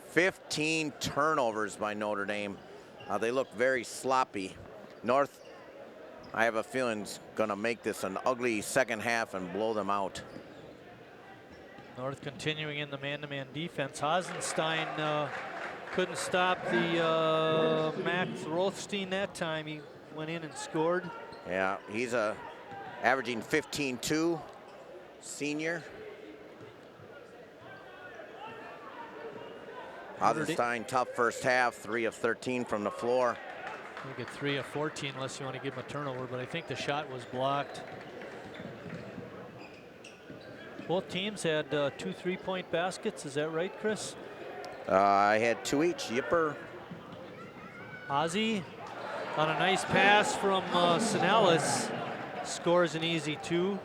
15 turnovers by Notre Dame. They look very sloppy. North, I have a feeling, is going to make this an ugly second half and blow them out. North continuing in the man-to-man defense. Hasenstein couldn't stop the Max Rothstein that time. He went in and scored. Yeah, he's averaging 15-2, senior. Hasenstein, tough first half, 3 of 13 from the floor. You get 3 of 14 unless you want to give him a turnover, but I think the shot was blocked. Both teams had 2 3-point baskets. Is that right, Chris? I had 2 each. Yipper. Ozzy on a nice pass from Sanalis scores an easy 2.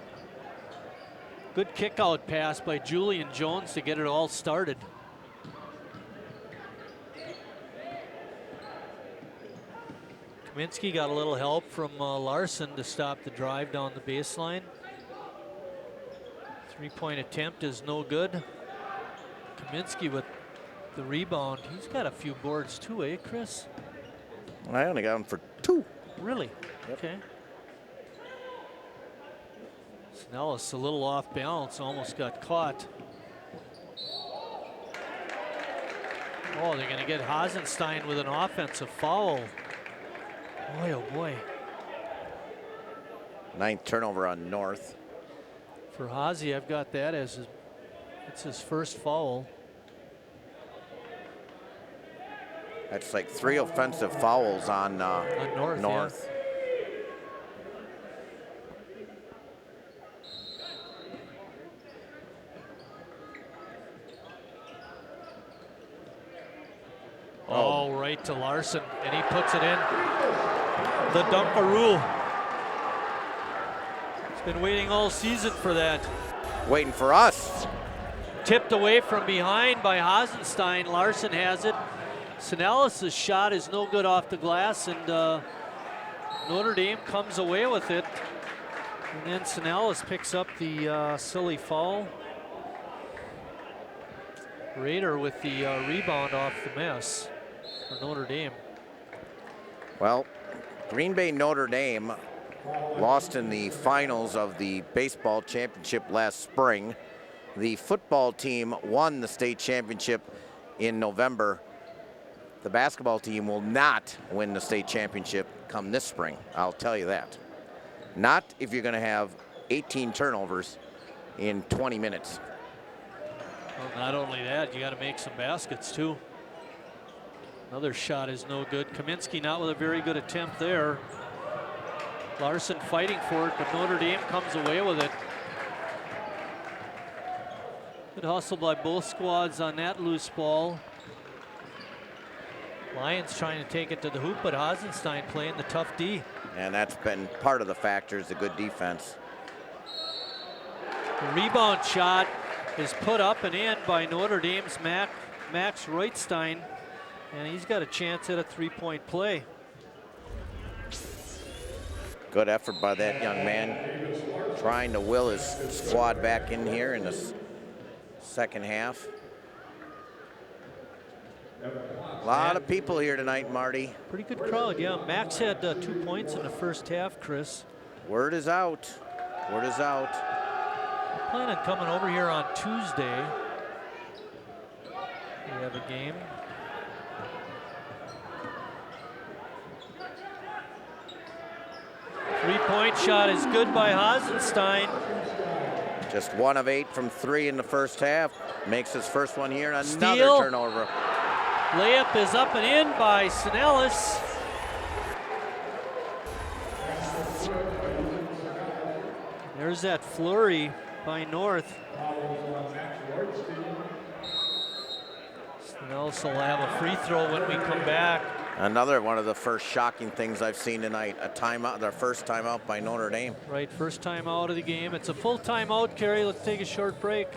Good kick-out pass by Julian Jones to get it all started. Kaminsky got a little help from Larson to stop the drive down the baseline. 3-point attempt is no good. Kaminsky with the rebound. He's got a few boards too, eh, Chris? I only got him for 2. Really? Yep. Okay. Snellis a little off balance, almost got caught. Oh, they're going to get Hasenstein with an offensive foul. Boy, oh boy. 9th turnover on North. For Hazy, I've got that as it's his first foul. That's like 3 offensive fouls on North. Yeah. Oh, right to Larson, and he puts it in. The Dunkaroo. He's been waiting all season for that. Waiting for us. Tipped away from behind by Hasenstein. Larson has it. Sanalis' shot is no good off the glass, and Notre Dame comes away with it. And then Sanalis picks up the silly foul. Rader with the rebound off the mess for Notre Dame. Well, Green Bay Notre Dame lost in the finals of the baseball championship last spring. The football team won the state championship in November. The basketball team will not win the state championship come this spring. I'll tell you that. Not if you're going to have 18 turnovers in 20 minutes. Well, not only that, you got to make some baskets too. Another shot is no good. Kaminsky not with a very good attempt there. Larson fighting for it, but Notre Dame comes away with it. Good hustle by both squads on that loose ball. Lions trying to take it to the hoop, but Hasenstein playing the tough D. And that's been part of the factors, the good defense. The rebound shot is put up and in by Notre Dame's Max Reutstein, and he's got a chance at a 3-point play. Good effort by that young man, trying to will his squad back in here in the second half. A lot of people here tonight, Marty. Pretty good crowd, yeah. Max had 2 points in the first half, Chris. Word is out. Word is out. I plan on coming over here on Tuesday. We have a game. Three-point shot is good by Hasenstein. Just 1 of 8 from 3 in the first half. Makes his first one here and another Steal. turnover. Layup is up and in by Snellis. There's that flurry by North. Snellis will have a free throw when we come back. Another one of the first shocking things I've seen tonight, a timeout, their first timeout by Notre Dame. Right, first time out of the game. It's a full timeout, Kerry. Let's take a short break.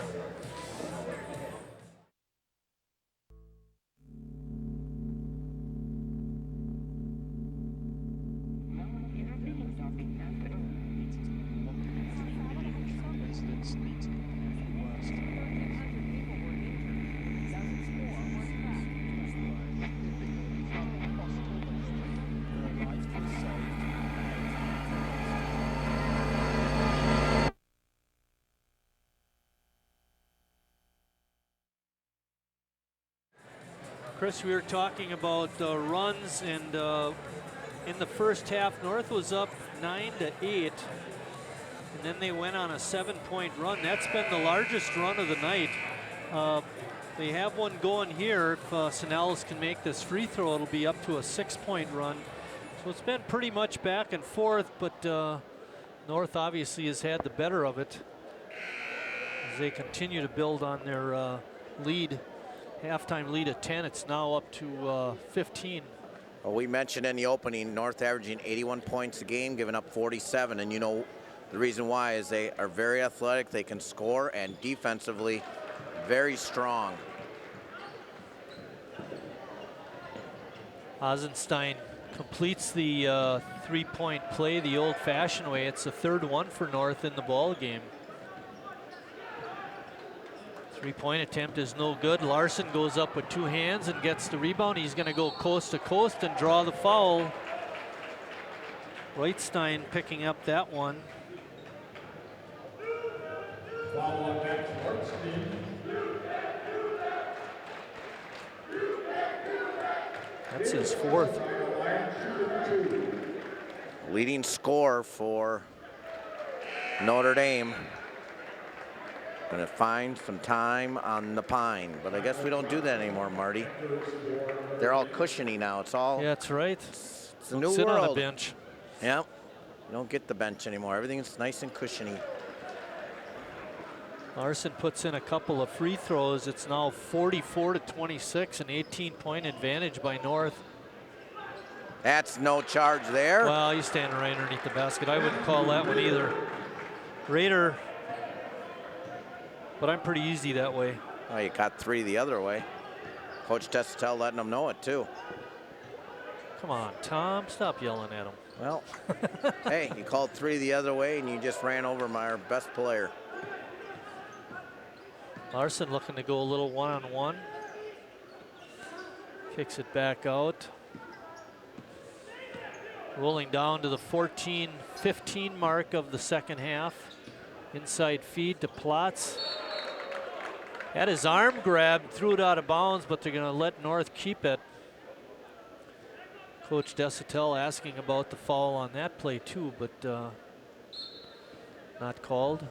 Chris, we were talking about runs, and in the first half, North was up 9-8, and then they went on a 7-point run. That's been the largest run of the night. They have one going here. If Snellis can make this free throw, it'll be up to a 6-point run. So it's been pretty much back and forth, but North obviously has had the better of it as they continue to build on their lead. Halftime lead at 10. It's now up to 15. Well, we mentioned in the opening, North averaging 81 points a game, giving up 47. And you know, the reason why is they are very athletic. They can score, and defensively, very strong. Hasenstein completes the three-point play the old-fashioned way. It's the third one for North in the ball game. Three-point attempt is no good. Larson goes up with 2 hands and gets the rebound. He's going to go coast to coast and draw the foul. Reitstein picking up that one. That's his 4th. Leading scorer for Notre Dame. Gonna find some time on the pine, but I guess we don't do that anymore, Marty. They're all cushiony now. It's all. Yeah, that's right. It's a Don't new sit world. on a bench. Yep. You don't get the bench anymore. Everything's nice and cushiony. Larson puts in a couple of free throws. It's now 44-26, an 18-point advantage by North. That's no charge there. Well, he's standing right underneath the basket. I wouldn't call that one either. Raider. But I'm pretty easy that way. Oh, you got 3 the other way. Coach Testatel letting them know it too. Come on, Tom, stop yelling at him. Well, hey, you called 3 the other way and you just ran over our best player. Larson looking to go a little one-on-one. Kicks it back out. Rolling down to the 14-15 mark of the second half. Inside feed to Plotz. Had his arm grabbed, threw it out of bounds, but they're going to let North keep it. Coach Desatel asking about the foul on that play too, but not called.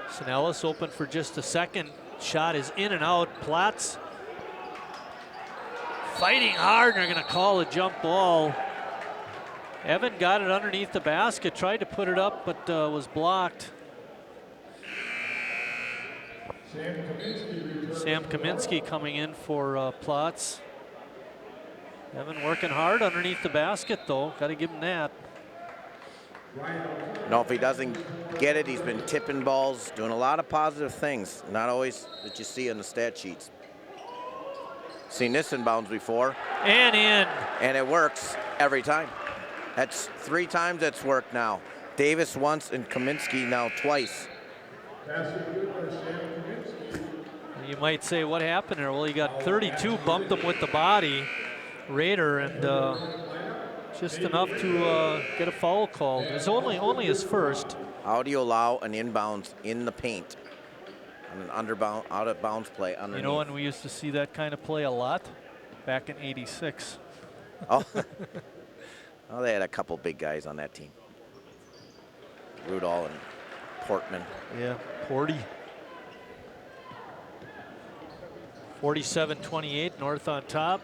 Snellis open for just a second. Shot is in and out. Plotz fighting hard, and they're going to call a jump ball. Evan got it underneath the basket, tried to put it up, but was blocked. Sam Kaminsky coming in for Plotz. Evan working hard underneath the basket, though. Got to give him that. You know, if he doesn't get it, he's been tipping balls, doing a lot of positive things, not always that you see on the stat sheets. Seen this inbounds before. And in. And it works every time. That's 3 times it's worked now. Davis once and Kaminsky now twice. You might say, what happened there? Well, he got 32, bumped him with the body, Raider, and just enough to get a foul called. It's only his first. How do you allow an inbounds in the paint? An out of bounds play underneath. You know, and we used to see that kind of play a lot back in '86. Oh. Oh, they had a couple big guys on that team. Rudolph and Portman. Yeah, Porty. 47-28, North on top.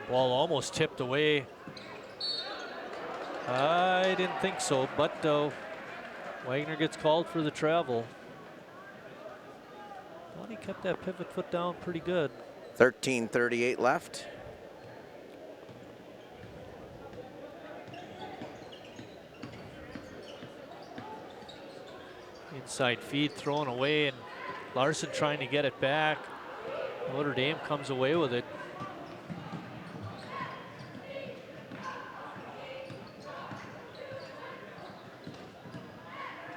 Ball almost tipped away. I didn't think so, but Wagner gets called for the travel. Thought he kept that pivot foot down pretty good. 13:38 left. Inside feed thrown away, and Larson trying to get it back. Notre Dame comes away with it.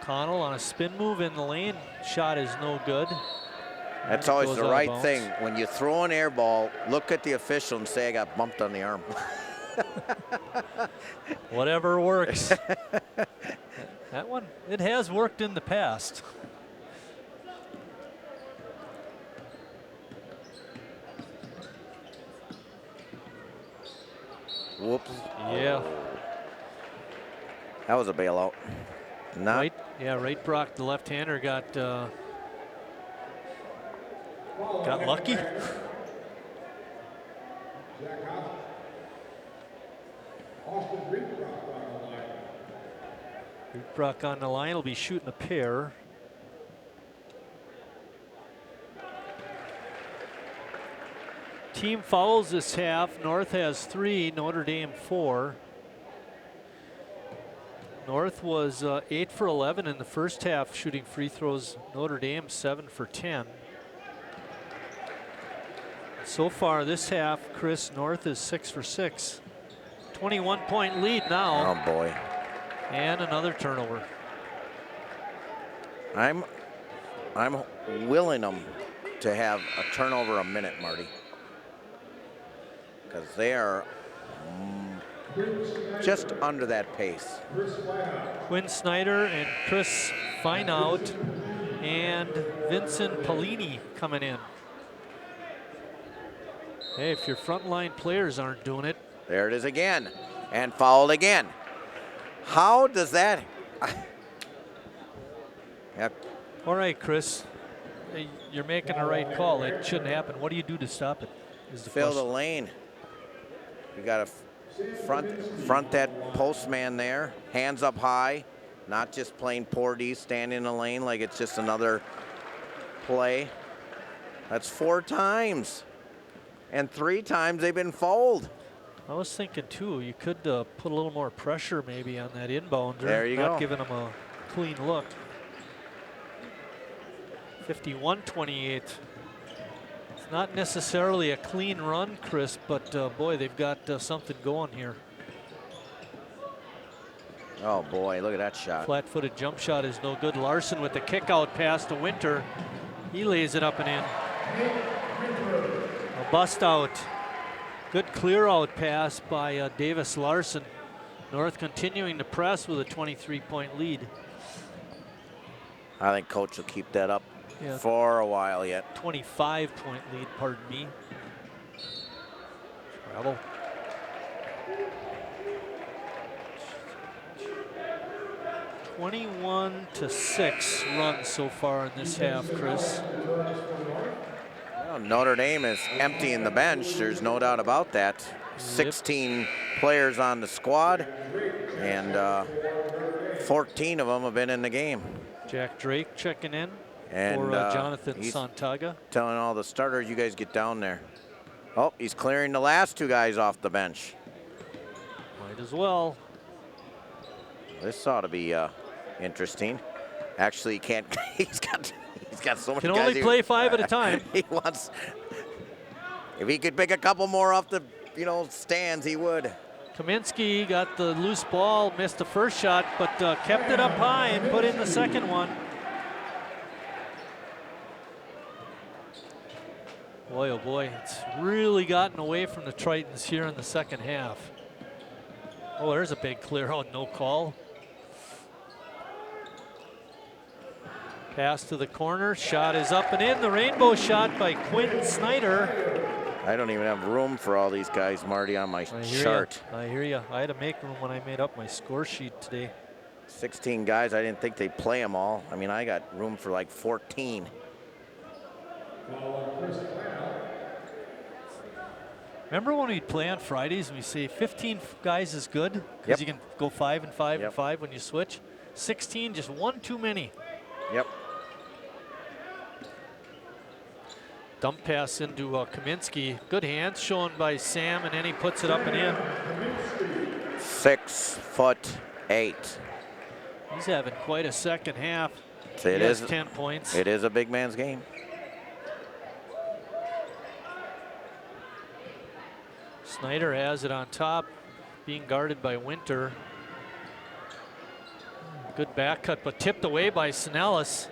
Connell on a spin move in the lane. Shot is no good. That's always the right thing. When you throw an air ball, look at the official and say, I got bumped on the arm. Whatever works. That one, it has worked in the past. Whoops. Yeah. That was a bailout. Not. Right, yeah, Right Brock, the left-hander, got lucky. Brock on the line will be shooting a pair. Team fouls this half. North has 3, Notre Dame 4. North was 8 for 11 in the first half shooting free throws. Notre Dame 7 for 10. So far this half, Chris, North is 6 for 6. 21-point lead now. Oh boy. And another turnover. I'm willing them to have a turnover a minute, Marty, because they are just under that pace. Quinn Snyder and Chris Fineout and Vincent Pellini coming in. Hey, if your frontline players aren't doing it. There it is again, and fouled again. How does that? Yep. All right, Chris, you're making the right call. It shouldn't happen. What do you do to stop it? Is the Fill question. the lane. You got to front that postman there, hands up high, not just playing poor D, stand in the lane like it's just another play. That's 4 times, and 3 times they've been fouled. I was thinking too, you could put a little more pressure maybe on that inbounder. There you go. Not giving them a clean look. 51-28. It's not necessarily a clean run, Chris, but boy, they've got something going here. Oh boy, look at that shot. Flat-footed jump shot is no good. Larson with the kick out pass to Winter. He lays it up and in. A bust out. Good clear out pass by Davis Larson. North continuing to press with a 23-point lead. I think coach will keep that up for a while yet. 25-point lead, pardon me. Travel. (21-6) run so far in this half, Chris. Well, Notre Dame is emptying the bench. There's no doubt about that. 16 players on the squad, and 14 of them have been in the game. Jack Drake checking in and for Jonathan Santaga. Telling all the starters, you guys get down there. Oh, he's clearing the last two guys off the bench. Might as well. This ought to be interesting. Actually, he can't. He's got so many. Can guys only play 5 at a time. He wants. If he could pick a couple more off the stands, he would. Kaminsky got the loose ball, missed the first shot, but kept it up high and put in the second one. Boy, oh boy, it's really gotten away from the Tritons here in the second half. Oh, there's a big clear out, no call. Pass to the corner, shot is up and in. The rainbow shot by Quinn Snyder. I don't even have room for all these guys, Marty, on my chart. I hear you. I had to make room when I made up my score sheet today. 16 guys, I didn't think they'd play them all. I mean, I got room for like 14. Remember when we'd play on Fridays and we say 15 guys is good? Because Yep. you can go 5 and 5 Yep. and 5 when you switch. 16, just one too many. Yep. Dump pass into Kaminsky. Good hands shown by Sam, and then he puts it up and in. 6'8". He's having quite a second half. So He has 10 points. It is a big man's game. Snyder has it on top, being guarded by Winter. Good back cut, but tipped away by Snellis.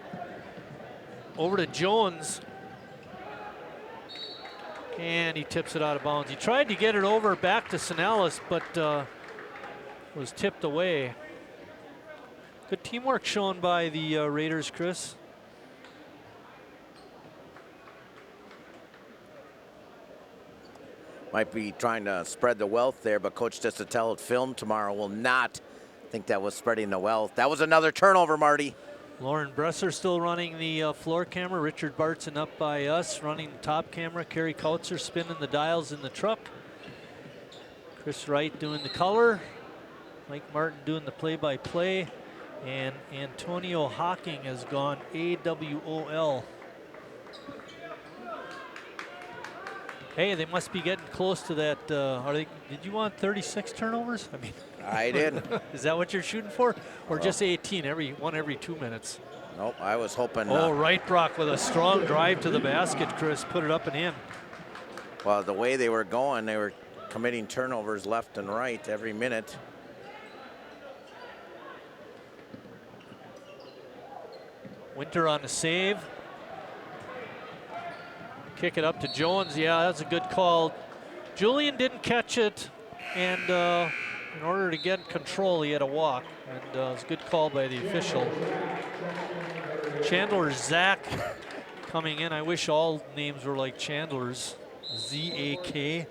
Over to Jones. And he tips it out of bounds. He tried to get it over back to Snellis, but was tipped away. Good teamwork shown by the Raiders, Chris. Might be trying to spread the wealth there, but Coach Desautel at film tomorrow will not think that was spreading the wealth. That was another turnover, Marty. Lauren Bresser still running the floor camera. Richard Bartson up by us running the top camera. Kerry Kautzer spinning the dials in the truck. Chris Wright doing the color. Mike Martin doing the play-by-play. And Antonio Hawking has gone AWOL. Hey, they must be getting close to that. Did you want 36 turnovers? I mean, I did. Is that what you're shooting for? Or just 18, every 2 minutes? Nope, I was hoping. Oh, Wright-Brock with a strong drive to the basket, Chris. Put it up and in. Well, the way they were going, they were committing turnovers left and right every minute. Winter on the save. Kick it up to Jones. Yeah, that's a good call. Julian didn't catch it, and in order to get control, he had to walk. And it was a good call by the official. Chandler Zach coming in. I wish all names were like Chandler's. Z-A-K.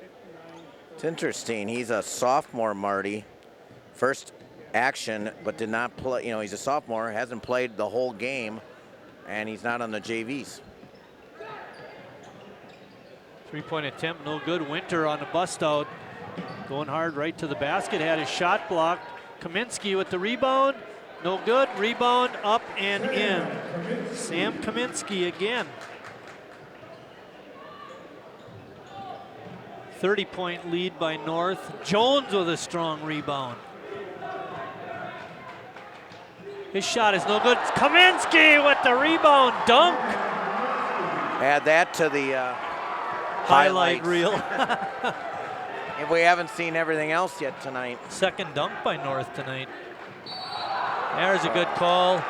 It's interesting. He's a sophomore, Marty. First action, but did not play. He's a sophomore, hasn't played the whole game, and he's not on the JVs. Three-point attempt, no good. Winter on the bust out. Going hard right to the basket, had his shot blocked. Kaminsky with the rebound, no good. Rebound up and in. Sam Kaminsky again. 30-point lead by North. Jones with a strong rebound. His shot is no good. Kaminsky with the rebound dunk. Add that to the highlight reel. If we haven't seen everything else yet tonight. Second dunk by North tonight. There's a good call.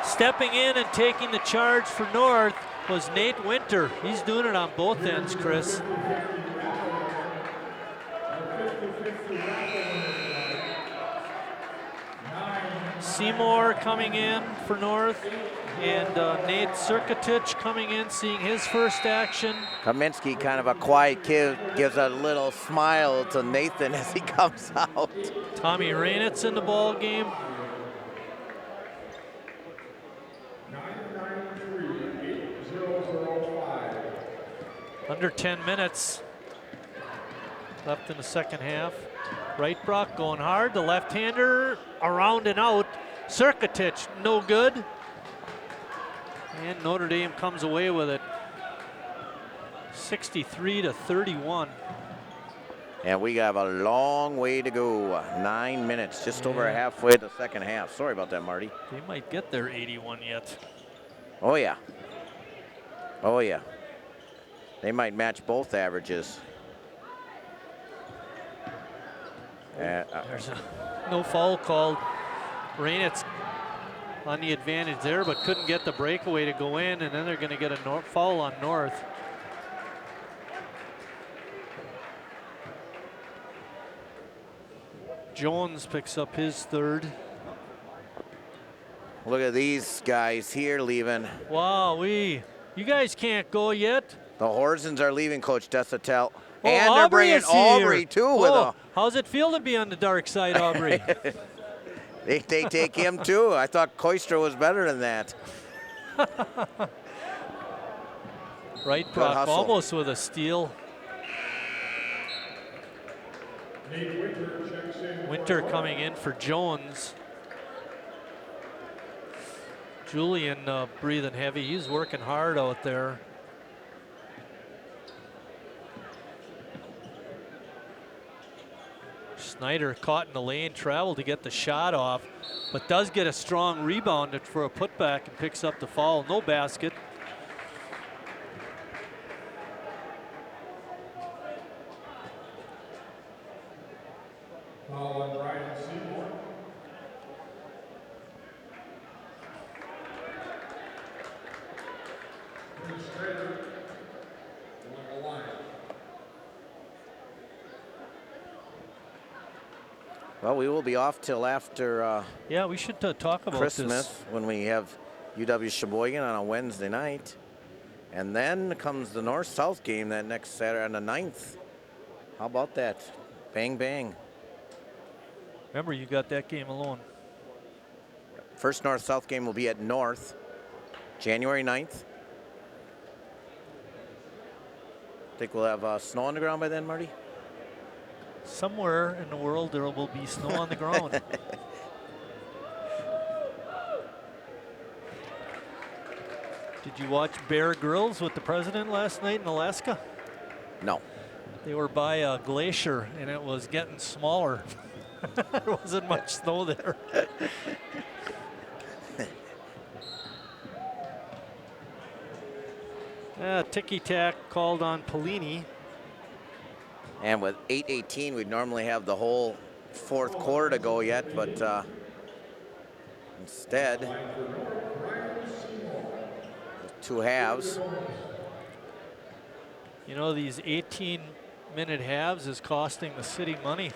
Stepping in and taking the charge for North was Nate Winter. He's doing it on both ends, Chris. Seymour coming in for North, and Nate Circatich coming in, seeing his first action. Kaminsky, kind of a quiet kid, gives a little smile to Nathan as he comes out. Tommy Rainitz in the ball game. Under 10 minutes left in the second half. Wright-Brock going hard. The left-hander around and out. Circatich, no good. And Notre Dame comes away with it. 63-31. And we have a long way to go. 9 minutes, just over halfway to the second half. Sorry about that, Marty. They might get their 81 yet. Oh, yeah. Oh, yeah. They might match both averages. There's no foul called. Rainitz on the advantage there, but couldn't get the breakaway to go in, and then they're going to get a foul on North. Jones picks up his third. Look at these guys here leaving. Wow, you guys can't go yet. The Horsens are leaving, Coach Desatel. Oh, and they're Aubrey bringing is here. Aubrey, too, with a... How's it feel to be on the dark side, Aubrey? They take him, too. I thought Koistra was better than that. Right, Brock, almost with a steal. Winter coming in for Jones. Julian breathing heavy. He's working hard out there. Snyder caught in the lane, traveled to get the shot off, but does get a strong rebound for a putback and picks up the foul. No basket. Foul on Ryan Seymour. Strader going the line. Well, we will be off till after yeah, we should talk about Christmas this. when we have UW Sheboygan on a Wednesday night. And then comes the North-South game that next Saturday on the 9th. How about that? Bang, bang. Remember, you got that game alone. First North-South game will be at North, January 9th. Think we'll have snow on the ground by then, Marty? Somewhere in the world there will be snow on the ground. Did you watch Bear Grylls with the president last night in Alaska? No. They were by a glacier and it was getting smaller. There wasn't much snow there. Ticky-tack called on Pelini. And with 8:18, we'd normally have the whole fourth quarter to go yet, but instead, with 2 halves. You know, these 18-minute halves is costing the city money.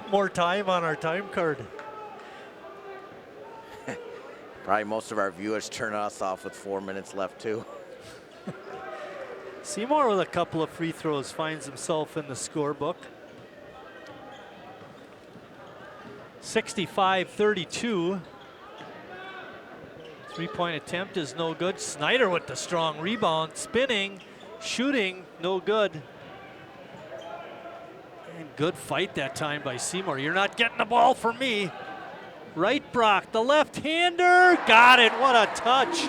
More time on our time card. Probably most of our viewers turn us off with 4 minutes left, too. Seymour with a couple of free throws finds himself in the scorebook. 65-32. Three-point attempt is no good. Snyder with the strong rebound, spinning, shooting, no good. And good fight that time by Seymour. You're not getting the ball from me. Right, Brock, the left-hander, got it, what a touch.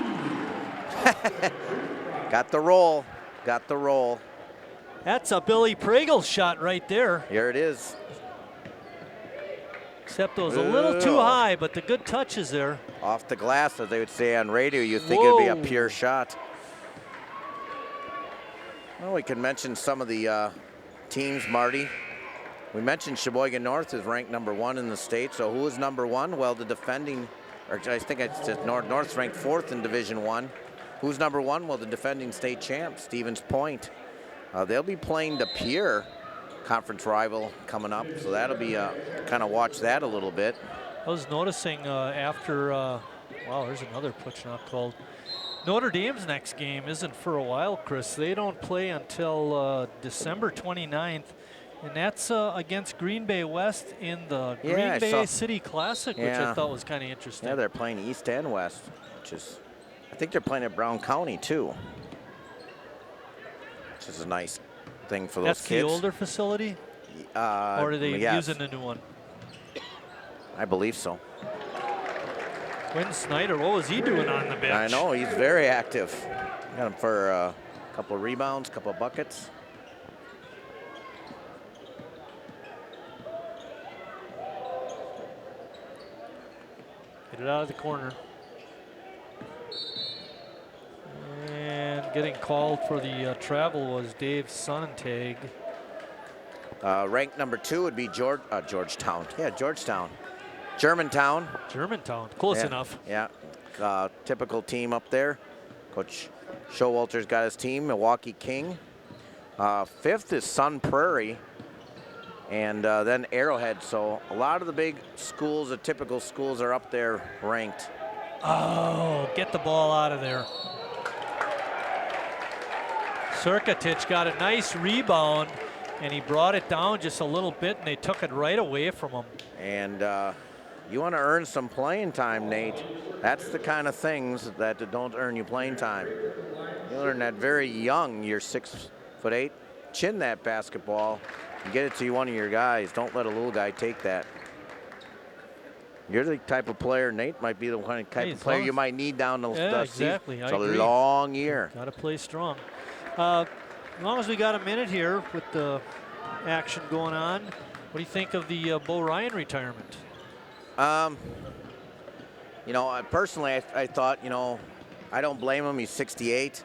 Got the roll. Got the roll. That's a Billy Pregel shot right there. Here it is. Except it was a little too high, but the good touch is there. Off the glass, as they would say on radio, you'd think it'd be a pure shot. Well, we can mention some of the teams, Marty. We mentioned Sheboygan North is ranked #1 in the state. So who is #1? Well, the defending, or I think it's just North's ranked 4th in Division I. Who's #1? Well, the defending state champ, Stevens Point. They'll be playing the Pierre conference rival coming up, so that'll be kind of watch that a little bit. I was noticing after, wow, there's another push not called. Notre Dame's next game isn't for a while, Chris. They don't play until December 29th, and that's against Green Bay West in the Green Bay City Classic, which I thought was kind of interesting. Yeah, they're playing East and West, which is, I think they're playing at Brown County too, which is a nice thing for those kids. That's the older facility? Or are they using the new one? I believe so. Quinn Snyder, what was he doing on the bench? I know, he's very active. Got him for a couple of rebounds, couple of buckets. Get it out of the corner. And getting called for the travel was Dave Sonnentag. Ranked number 2 would be Georgetown. Yeah, Georgetown. Germantown. Germantown, close Yeah, enough. Yeah, typical team up there. Coach Showalter's got his team, Milwaukee King. 5th is Sun Prairie, and then Arrowhead. So a lot of the big schools, the typical schools, are up there ranked. Oh, get the ball out of there. Serkatic got a nice rebound, and he brought it down just a little bit, and they took it right away from him. And you want to earn some playing time, Nate. That's the kind of things that don't earn you playing time. You learn that very young. You're 6'8". Chin that basketball and get it to one of your guys. Don't let a little guy take that. You're the type of player, Nate might be the kind of type of player you might need down the season. Exactly. It's a long year. Got to play strong. As long as we got a minute here with the action going on, what do you think of the Bo Ryan retirement? You know, personally, I thought, you know, I don't blame him. He's 68.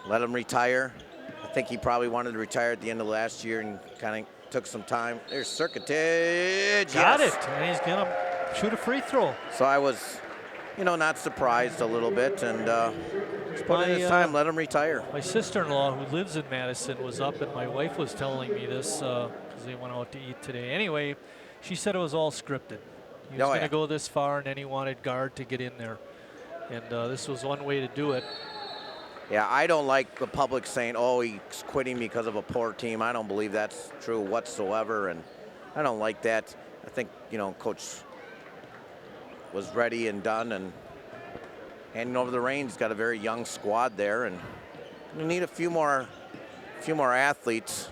Let him retire. I think he probably wanted to retire at the end of last year and kind of took some time. There's Serkatic. Got it. And he's going to shoot a free throw. So I was, you know, not surprised a little bit, and put in his time, let him retire. My sister-in-law, who lives in Madison, was up, and my wife was telling me this because they went out to eat today. Anyway, she said it was all scripted. He was going to go this far, and then he wanted guard to get in there. And this was one way to do it. Yeah, I don't like the public saying, oh, he's quitting because of a poor team. I don't believe that's true whatsoever, and I don't like that. I think, you know, Coach was ready and done and handing over the reins. Got a very young squad there, and we need a few more athletes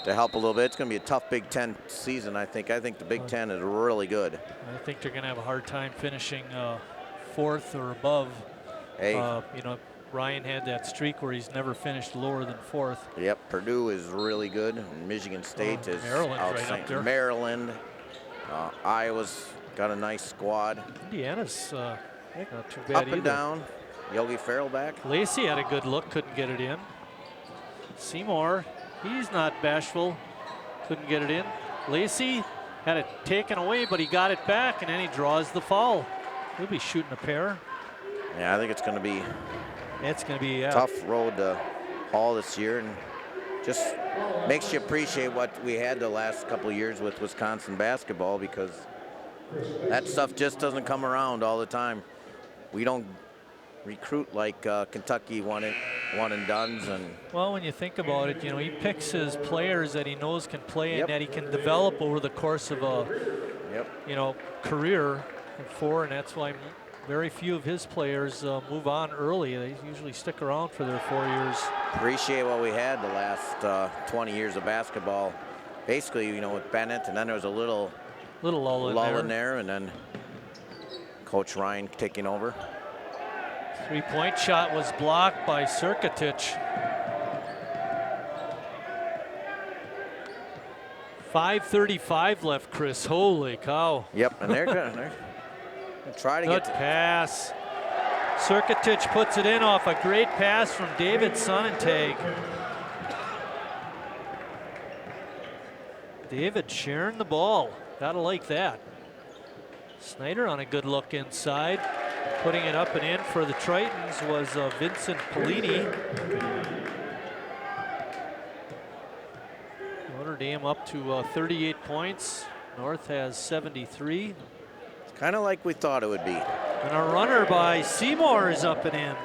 to help a little bit. It's going to be a tough Big Ten season, I think. I think the Big Ten is really good. I think they're going to have a hard time finishing 4th or above. Hey. You know, Ryan had that streak where he's never finished lower than 4th. Yep, Purdue is really good, and Michigan State is Maryland's outside. right up there. Maryland, Iowa's got a nice squad. Indiana's not too bad Up and either. down. Yogi Ferrell back. Lacey had a good look, couldn't get it in. Seymour, he's not bashful, couldn't get it in. Lacey had it taken away, but he got it back, and then he draws the foul. He'll be shooting a pair. Yeah, I think it's going to be a tough road to haul this year, and just makes you appreciate what we had the last couple of years with Wisconsin basketball, because that stuff just doesn't come around all the time. We don't recruit like Kentucky one and dones. And well, when you think about it, you know, he picks his players that he knows can play and that he can develop over the course of a you know, career in 4, and that's why very few of his players move on early. They usually stick around for their 4 years. Appreciate what we had the last 20 years of basketball. Basically, you know, with Bennett, and then there was a little lull in there, and then Coach Ryan taking over. 3-point shot was blocked by Serkatic. 5:35 left, Chris. Holy cow. Yep, and they're going to try to Good get pass. Serkatic puts it in off a great pass from David Sonnentag. David sharing the ball. Gotta like that. Snyder on a good look inside. Putting it up and in for the Tritons was Vincent Polini. Notre Dame up to 38 points. North has 73. It's kind of like we thought it would be. And a runner by Seymour is up and in.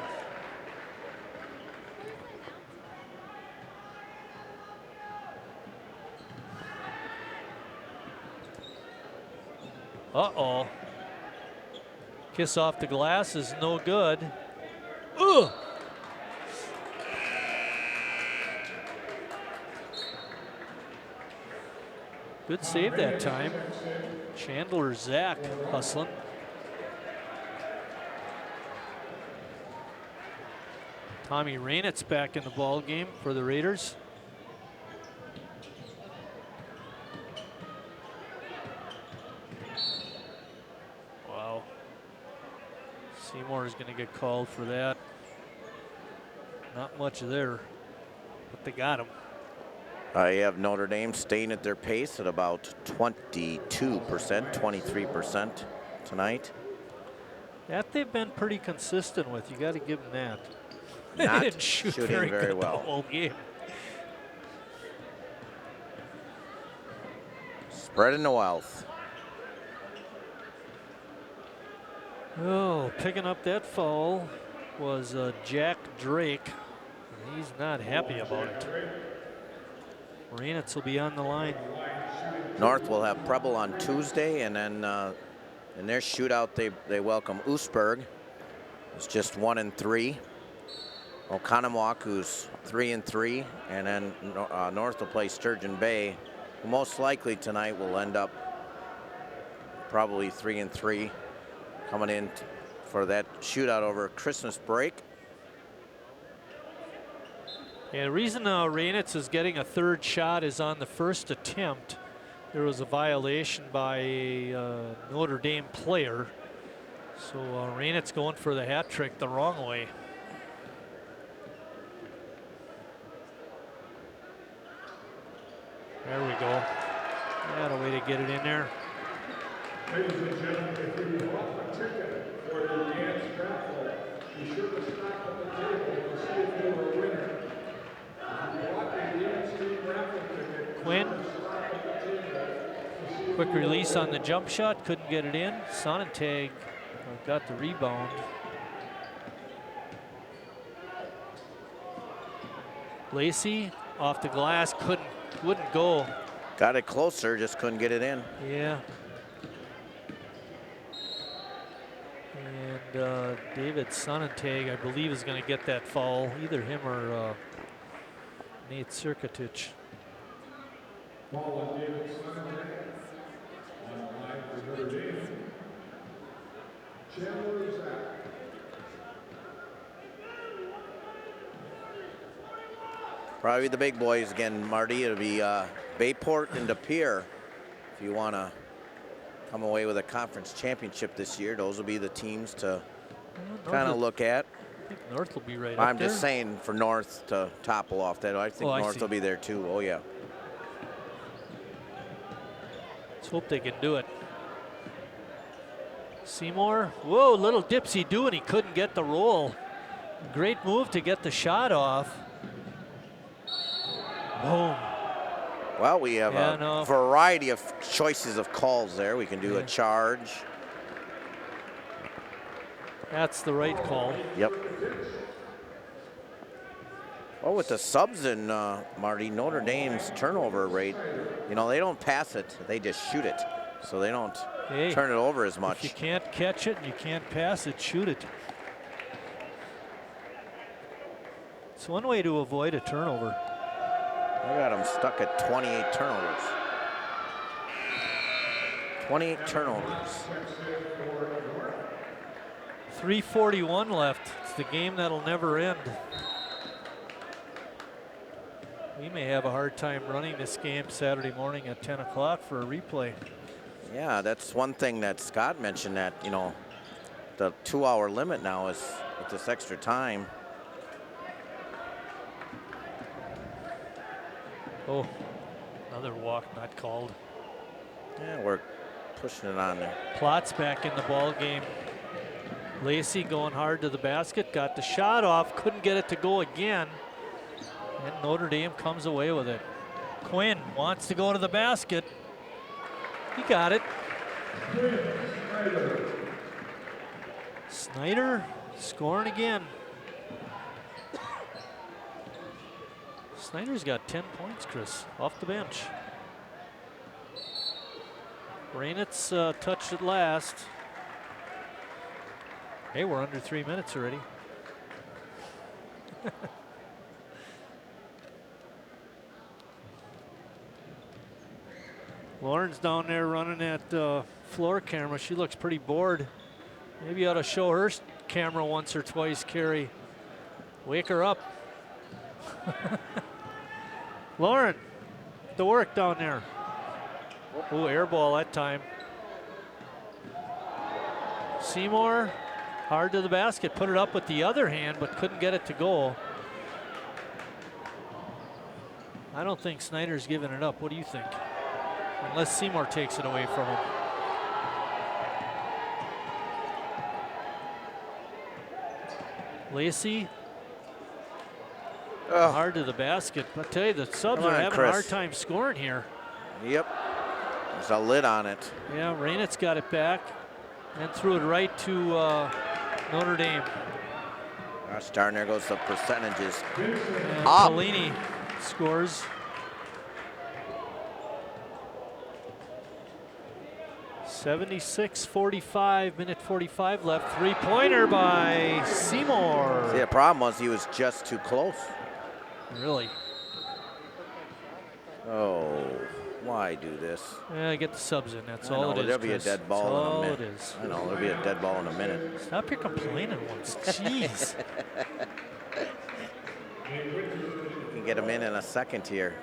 Uh-oh. Kiss off the glass is no good. Ugh. Good save that time. Chandler Zach hustling. Tommy Rainitz back in the ball game for the Raiders. Wow. Seymour is going to get called for that. Not much there, but they got him. I have Notre Dame staying at their pace at about 22%, 23% tonight. That they've been pretty consistent with. You got to give them that. Not They didn't shoot shooting very very good well. the whole game. Spreading the wealth. Oh, picking up that foul was Jack Drake. He's not happy about it. Rainitz will be on the line. North will have Preble on Tuesday, and then in their shootout they welcome Oostburg. It's just 1-3. Oconomowoc, who's 3-3, and then North will play Sturgeon Bay, who most likely tonight will end up probably 3-3, coming in for that shootout over Christmas break. Yeah, the reason Rainitz is getting a third shot is on the first attempt. There was a violation by a Notre Dame player. So Rainitz going for the hat trick the wrong way. There we go. Got a way to get it in there. Ladies and gentlemen, if you want a ticket for the dance raffle, be sure to stop at the table to see if you're a winner. If you want a dance team raffle ticket, Quinn. stop at the table to see if Quick you're a release winner. on the jump shot, couldn't get it in. Sonnentag got the rebound. Lacey off the glass, wouldn't go. Got it closer, just couldn't get it in. Yeah. And David Sonnentag, I believe, is going to get that foul. Either him or Nate Sirkatich. Paul and David Sonnentag on the line for Notre Dame. Chandler is out. Probably the big boys again, Marty. It'll be Bayport and De Pere. If you want to come away with a conference championship this year, those will be the teams to kind of look at. I think North will be right I'm up there. just saying for North to topple off that. I think Oh, I North see. will be there too. Oh, yeah. Let's hope they can do it. Seymour, whoa, little dipsy do, and he couldn't get the roll. Great move to get the shot off. Boom. Well, we have Yeah, a no. variety of choices of calls there. We can do a charge. That's the right call. Yep. Oh, with the subs in, Marty, Notre Dame's turnover rate, you know, they don't pass it, they just shoot it. So they don't Hey, turn it over as If much. you can't catch it and you can't pass it, shoot it. It's one way to avoid a turnover. I got them stuck at 28 turnovers. 28 turnovers. 3:41 left. It's the game that'll never end. We may have a hard time running this game Saturday morning at 10 o'clock for a replay. Yeah, that's one thing that Scott mentioned, that, you know, the 2-hour limit now is with this extra time. Oh, another walk not called. Yeah, we're pushing it on there. Plot's back in the ball game. Lacey going hard to the basket, got the shot off, couldn't get it to go again. And Notre Dame comes away with it. Quinn wants to go to the basket. He got it. Snyder scoring again. Snyder's got 10 points, Chris, off the bench. Rainitz touched it last. Hey, we're under 3 minutes already. Lauren's down there running that floor camera. She looks pretty bored. Maybe you ought to show her camera once or twice, Carrie. Wake her up. Lauren, the work down there. Oh, air ball that time. Seymour, hard to the basket, put it up with the other hand, but couldn't get it to go. I don't think Snyder's giving it up. What do you think? Unless Seymour takes it away from him. Lacey. Hard to the basket. But I tell you, the subs are having a hard time scoring here. Yep. There's a lid on it. Yeah, Rainitz got it back and threw it right to Notre Dame. Darn, there goes the percentages. And Up. Pelini scores. .46-45, minute 45 left. Three-pointer by Seymour. See, the problem was he was just too close. Really? Oh, why do this? Yeah, get the subs in. That's I all know, it is. There'll be a Chris. dead ball That's in a all minute. it is. I know, there'll be a dead ball in a minute. Stop your complaining once. Jeez. You can get him in a second here.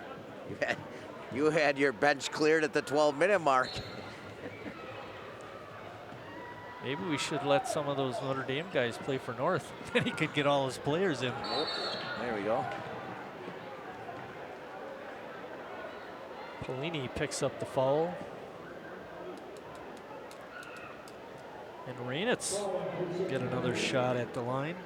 You had your bench cleared at the 12-minute mark. Maybe we should let some of those Notre Dame guys play for North. Then he could get all his players in. Nope. There we go. Pelini picks up the foul. And Rainitz get another shot at the line.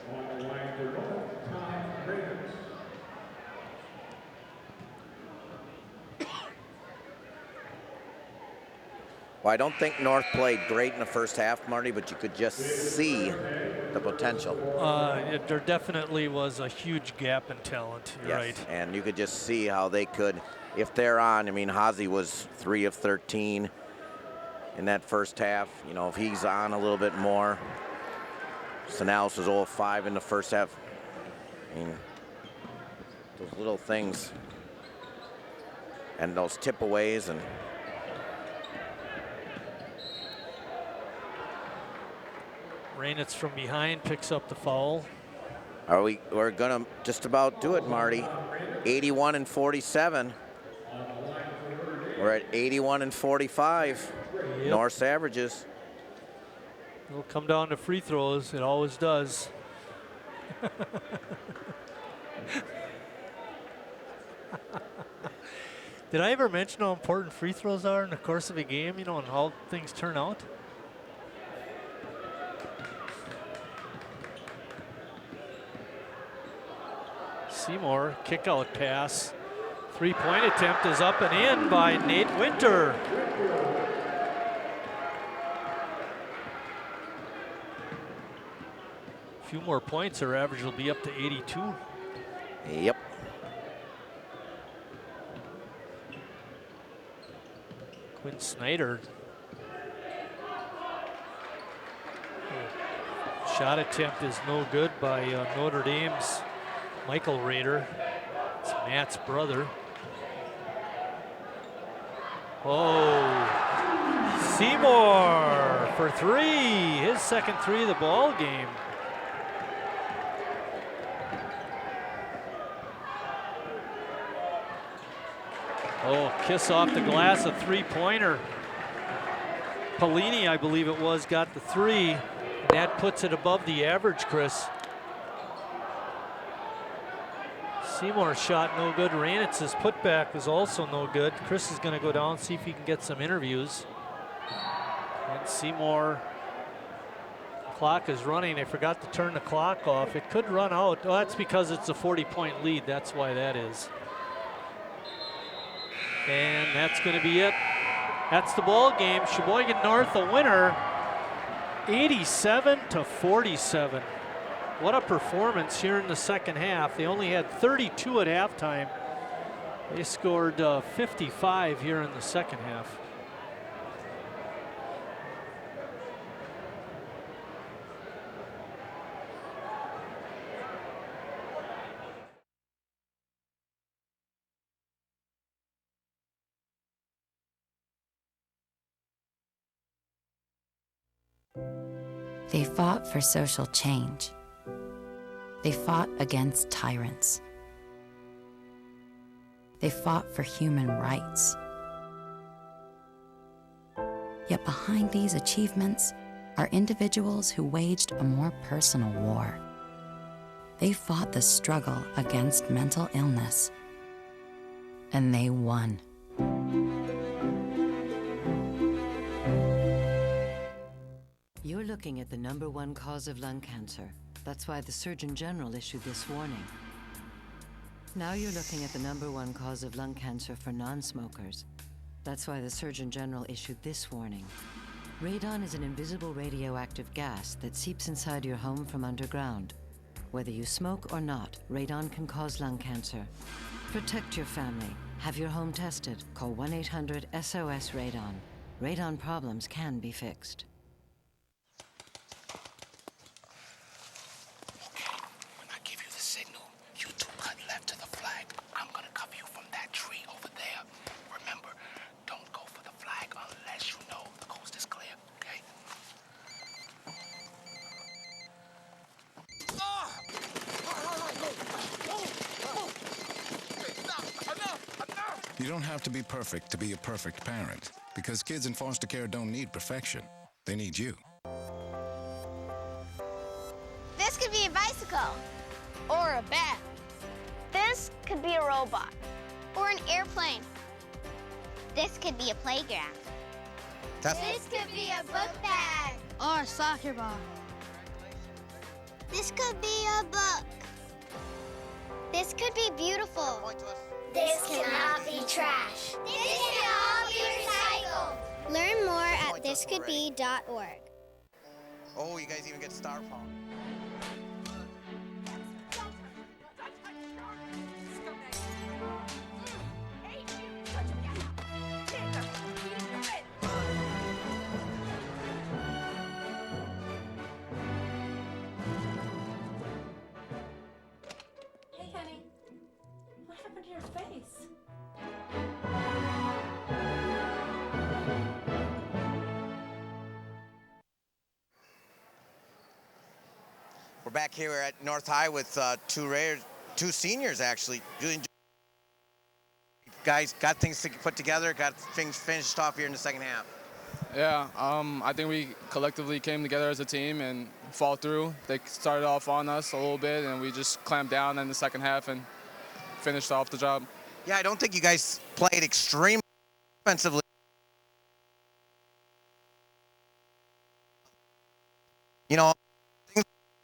Well, I don't think North played great in the first half, Marty, but you could just see the potential. There definitely was a huge gap in talent. You're right. And you could just see how they could, if they're on. I mean, Hazy was 3 of 13 in that first half. You know, if he's on a little bit more. Sanalis was 0 of 5 in the first half. I mean, those little things and those tip-aways and Rainitz from behind picks up the foul. We're gonna just about do it, Marty. 81 and 47. We're at 81 and 45. Yep. North's averages. It'll come down to free throws. It always does. Did I ever mention how important free throws are in the course of a game, you know, and how things turn out? Seymour, kick out pass. Three-point attempt is up and in by Nate Winter. A few more points, her average will be up to 82. Yep. Quinn Snyder. Shot attempt is no good by Notre Dame's Michael Rader. It's Matt's brother. Oh, Seymour for three. His second three of the ball game. Oh, kiss off the glass, a three-pointer. Pelini, I believe it was, got the three. And that puts it above the average, Chris. Seymour's shot no good. Rainitz's putback was also no good. Chris is going to go down, see if he can get some interviews. And Seymour, clock is running. They forgot to turn the clock off. It could run out. Oh, that's because it's a 40-point lead. That's why that is. And that's going to be it. That's the ball game. Sheboygan North a winner, 87-47. What a performance here in the second half. They only had 32 at halftime. They scored 55 here in the second half. They fought for social change. They fought against tyrants. They fought for human rights. Yet behind these achievements are individuals who waged a more personal war. They fought the struggle against mental illness, and they won. You're looking at the #1 cause of lung cancer. That's why the Surgeon General issued this warning. Now you're looking at the #1 cause of lung cancer for non-smokers. That's why the Surgeon General issued this warning. Radon is an invisible radioactive gas that seeps inside your home from underground. Whether you smoke or not, radon can cause lung cancer. Protect your family. Have your home tested. Call 1-800-SOS-RADON. Radon problems can be fixed. When I give you the signal, you two cut left to the flag. I'm gonna cover you from that tree over there. Remember, don't go for the flag unless you know the coast is clear, okay? You don't have to be perfect to be a perfect parent, because kids in foster care don't need perfection. They need you. This could be a bicycle. Or a bat. This could be a robot. Or an airplane. This could be a playground. This could be a book bag. Or a soccer ball. This could be a book. This could be beautiful. This cannot be trash. This can all be recycled. Learn more at thiscouldbe.org. Oh, you guys even get star power. Hey, honey. What happened to your face? We're back here at North High with two seniors, actually. Guys got things to put together, got things finished off here in the second half. Yeah, I think we collectively came together as a team and fought through. They started off on us a little bit, and we just clamped down in the second half and finished off the job. Yeah, I don't think you guys played extremely offensively. You know,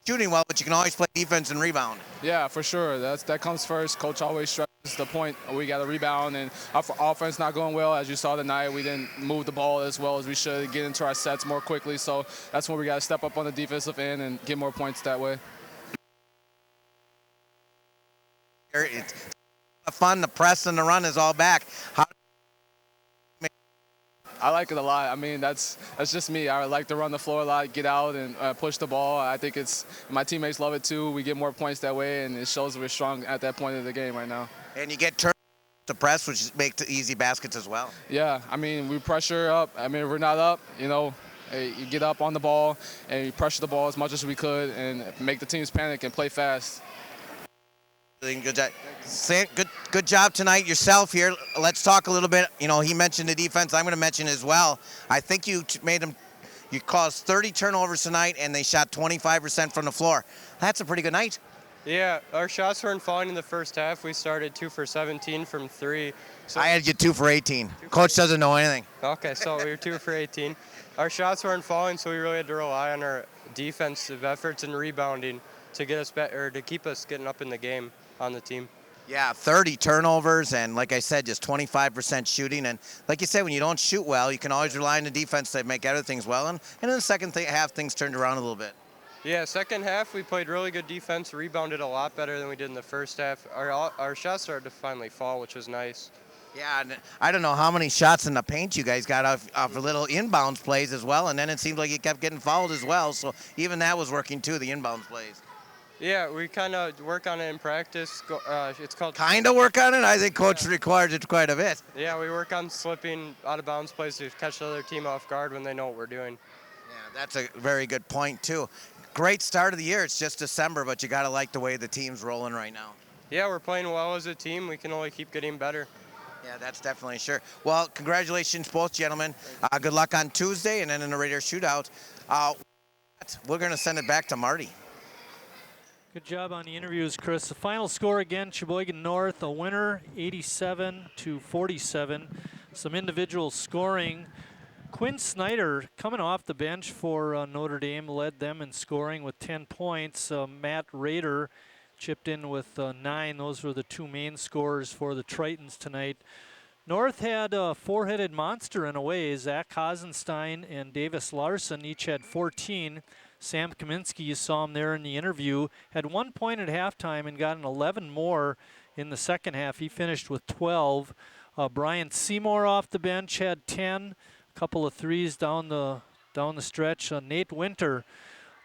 shooting well, but you can always play defense and rebound. Yeah, for sure. That comes first. Coach always stresses the point. We got to rebound, and our offense not going well. As you saw tonight, we didn't move the ball as well as we should, get into our sets more quickly. So that's when we got to step up on the defensive end and get more points that way. It's fun. The press and the run is all back. I like it a lot. I mean, that's just me. I like to run the floor a lot, get out and push the ball. I think my teammates love it too. We get more points that way, and it shows we're strong at that point of the game right now. And you get turned to press, which makes easy baskets as well. Yeah, I mean, we pressure up. I mean, if we're not up, you know, you get up on the ball and you pressure the ball as much as we could and make the teams panic and play fast. Good job. Good job tonight yourself here. Let's talk a little bit. You know, he mentioned the defense. I'm going to mention as well. I think you caused 30 turnovers tonight, and they shot 25% from the floor. That's a pretty good night. Yeah, our shots weren't falling in the first half. We started 2 for 17 from 3. So I had you 2 for 18. Coach doesn't know anything. Okay, so we were 2 for 18. Our shots weren't falling, so we really had to rely on our defensive efforts and rebounding to get us better, to keep us getting up in the game on the team. Yeah, 30 turnovers, and like I said, just 25% shooting. And like you said, when you don't shoot well, you can always rely on the defense to make other things well. And in the second half, things turned around a little bit. Yeah, second half, we played really good defense, rebounded a lot better than we did in the first half. Our shots started to finally fall, which was nice. Yeah, and I don't know how many shots in the paint you guys got off little inbounds plays as well, and then it seemed like you kept getting fouled as well. So even that was working too, the inbounds plays. Yeah, we kind of work on it in practice. It's called... Kind of work on it? I think Coach requires it quite a bit. Yeah, we work on slipping out of bounds plays to catch the other team off guard when they know what we're doing. Yeah, that's a very good point too. great start of the year. It's just December, but you got to like the way the team's rolling right now. Yeah, we're playing well as a team. We can only keep getting better. Yeah, that's definitely sure. Well, congratulations, both gentlemen. Good luck on Tuesday and then in the Raider shootout. We're going to send it back to Marty. Good job on the interviews, Chris. The final score again, Sheboygan North, a winner, 87-47. Some individual scoring. Quinn Snyder, coming off the bench for Notre Dame, led them in scoring with 10 points. Matt Rader chipped in with 9. Those were the two main scorers for the Tritons tonight. North had a four-headed monster in a way. Zach Hasenstein and Davis Larson each had 14. Sam Kaminsky, you saw him there in the interview, had 1 point at halftime and got an 11 more in the second half. He finished with 12. Brian Seymour off the bench had 10. A couple of threes down the stretch. Nate Winter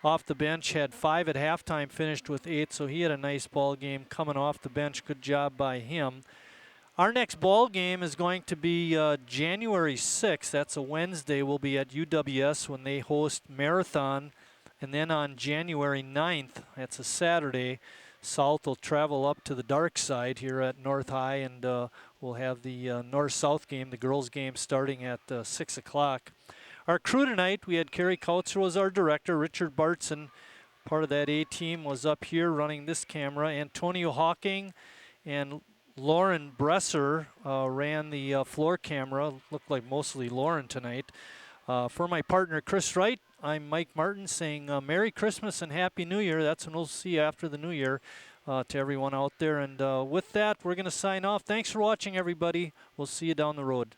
off the bench had 5 at halftime, finished with 8, so he had a nice ball game coming off the bench. Good job by him. Our next ball game is going to be January 6th. That's a Wednesday. We'll be at UWS when they host Marathon. And then on January 9th, that's a Saturday, South will travel up to the dark side here at North High, and we'll have the North-South game, the girls' game, starting at 6 o'clock. Our crew tonight, we had Kerry Kautzer was our director. Richard Bartson, part of that A-team, was up here running this camera. Antonio Hawking and Lauren Bresser ran the floor camera. Looked like mostly Lauren tonight. For my partner, Chris Wright, I'm Mike Martin saying Merry Christmas and Happy New Year. That's when we'll see you after the New Year to everyone out there. And with that, we're going to sign off. Thanks for watching, everybody. We'll see you down the road.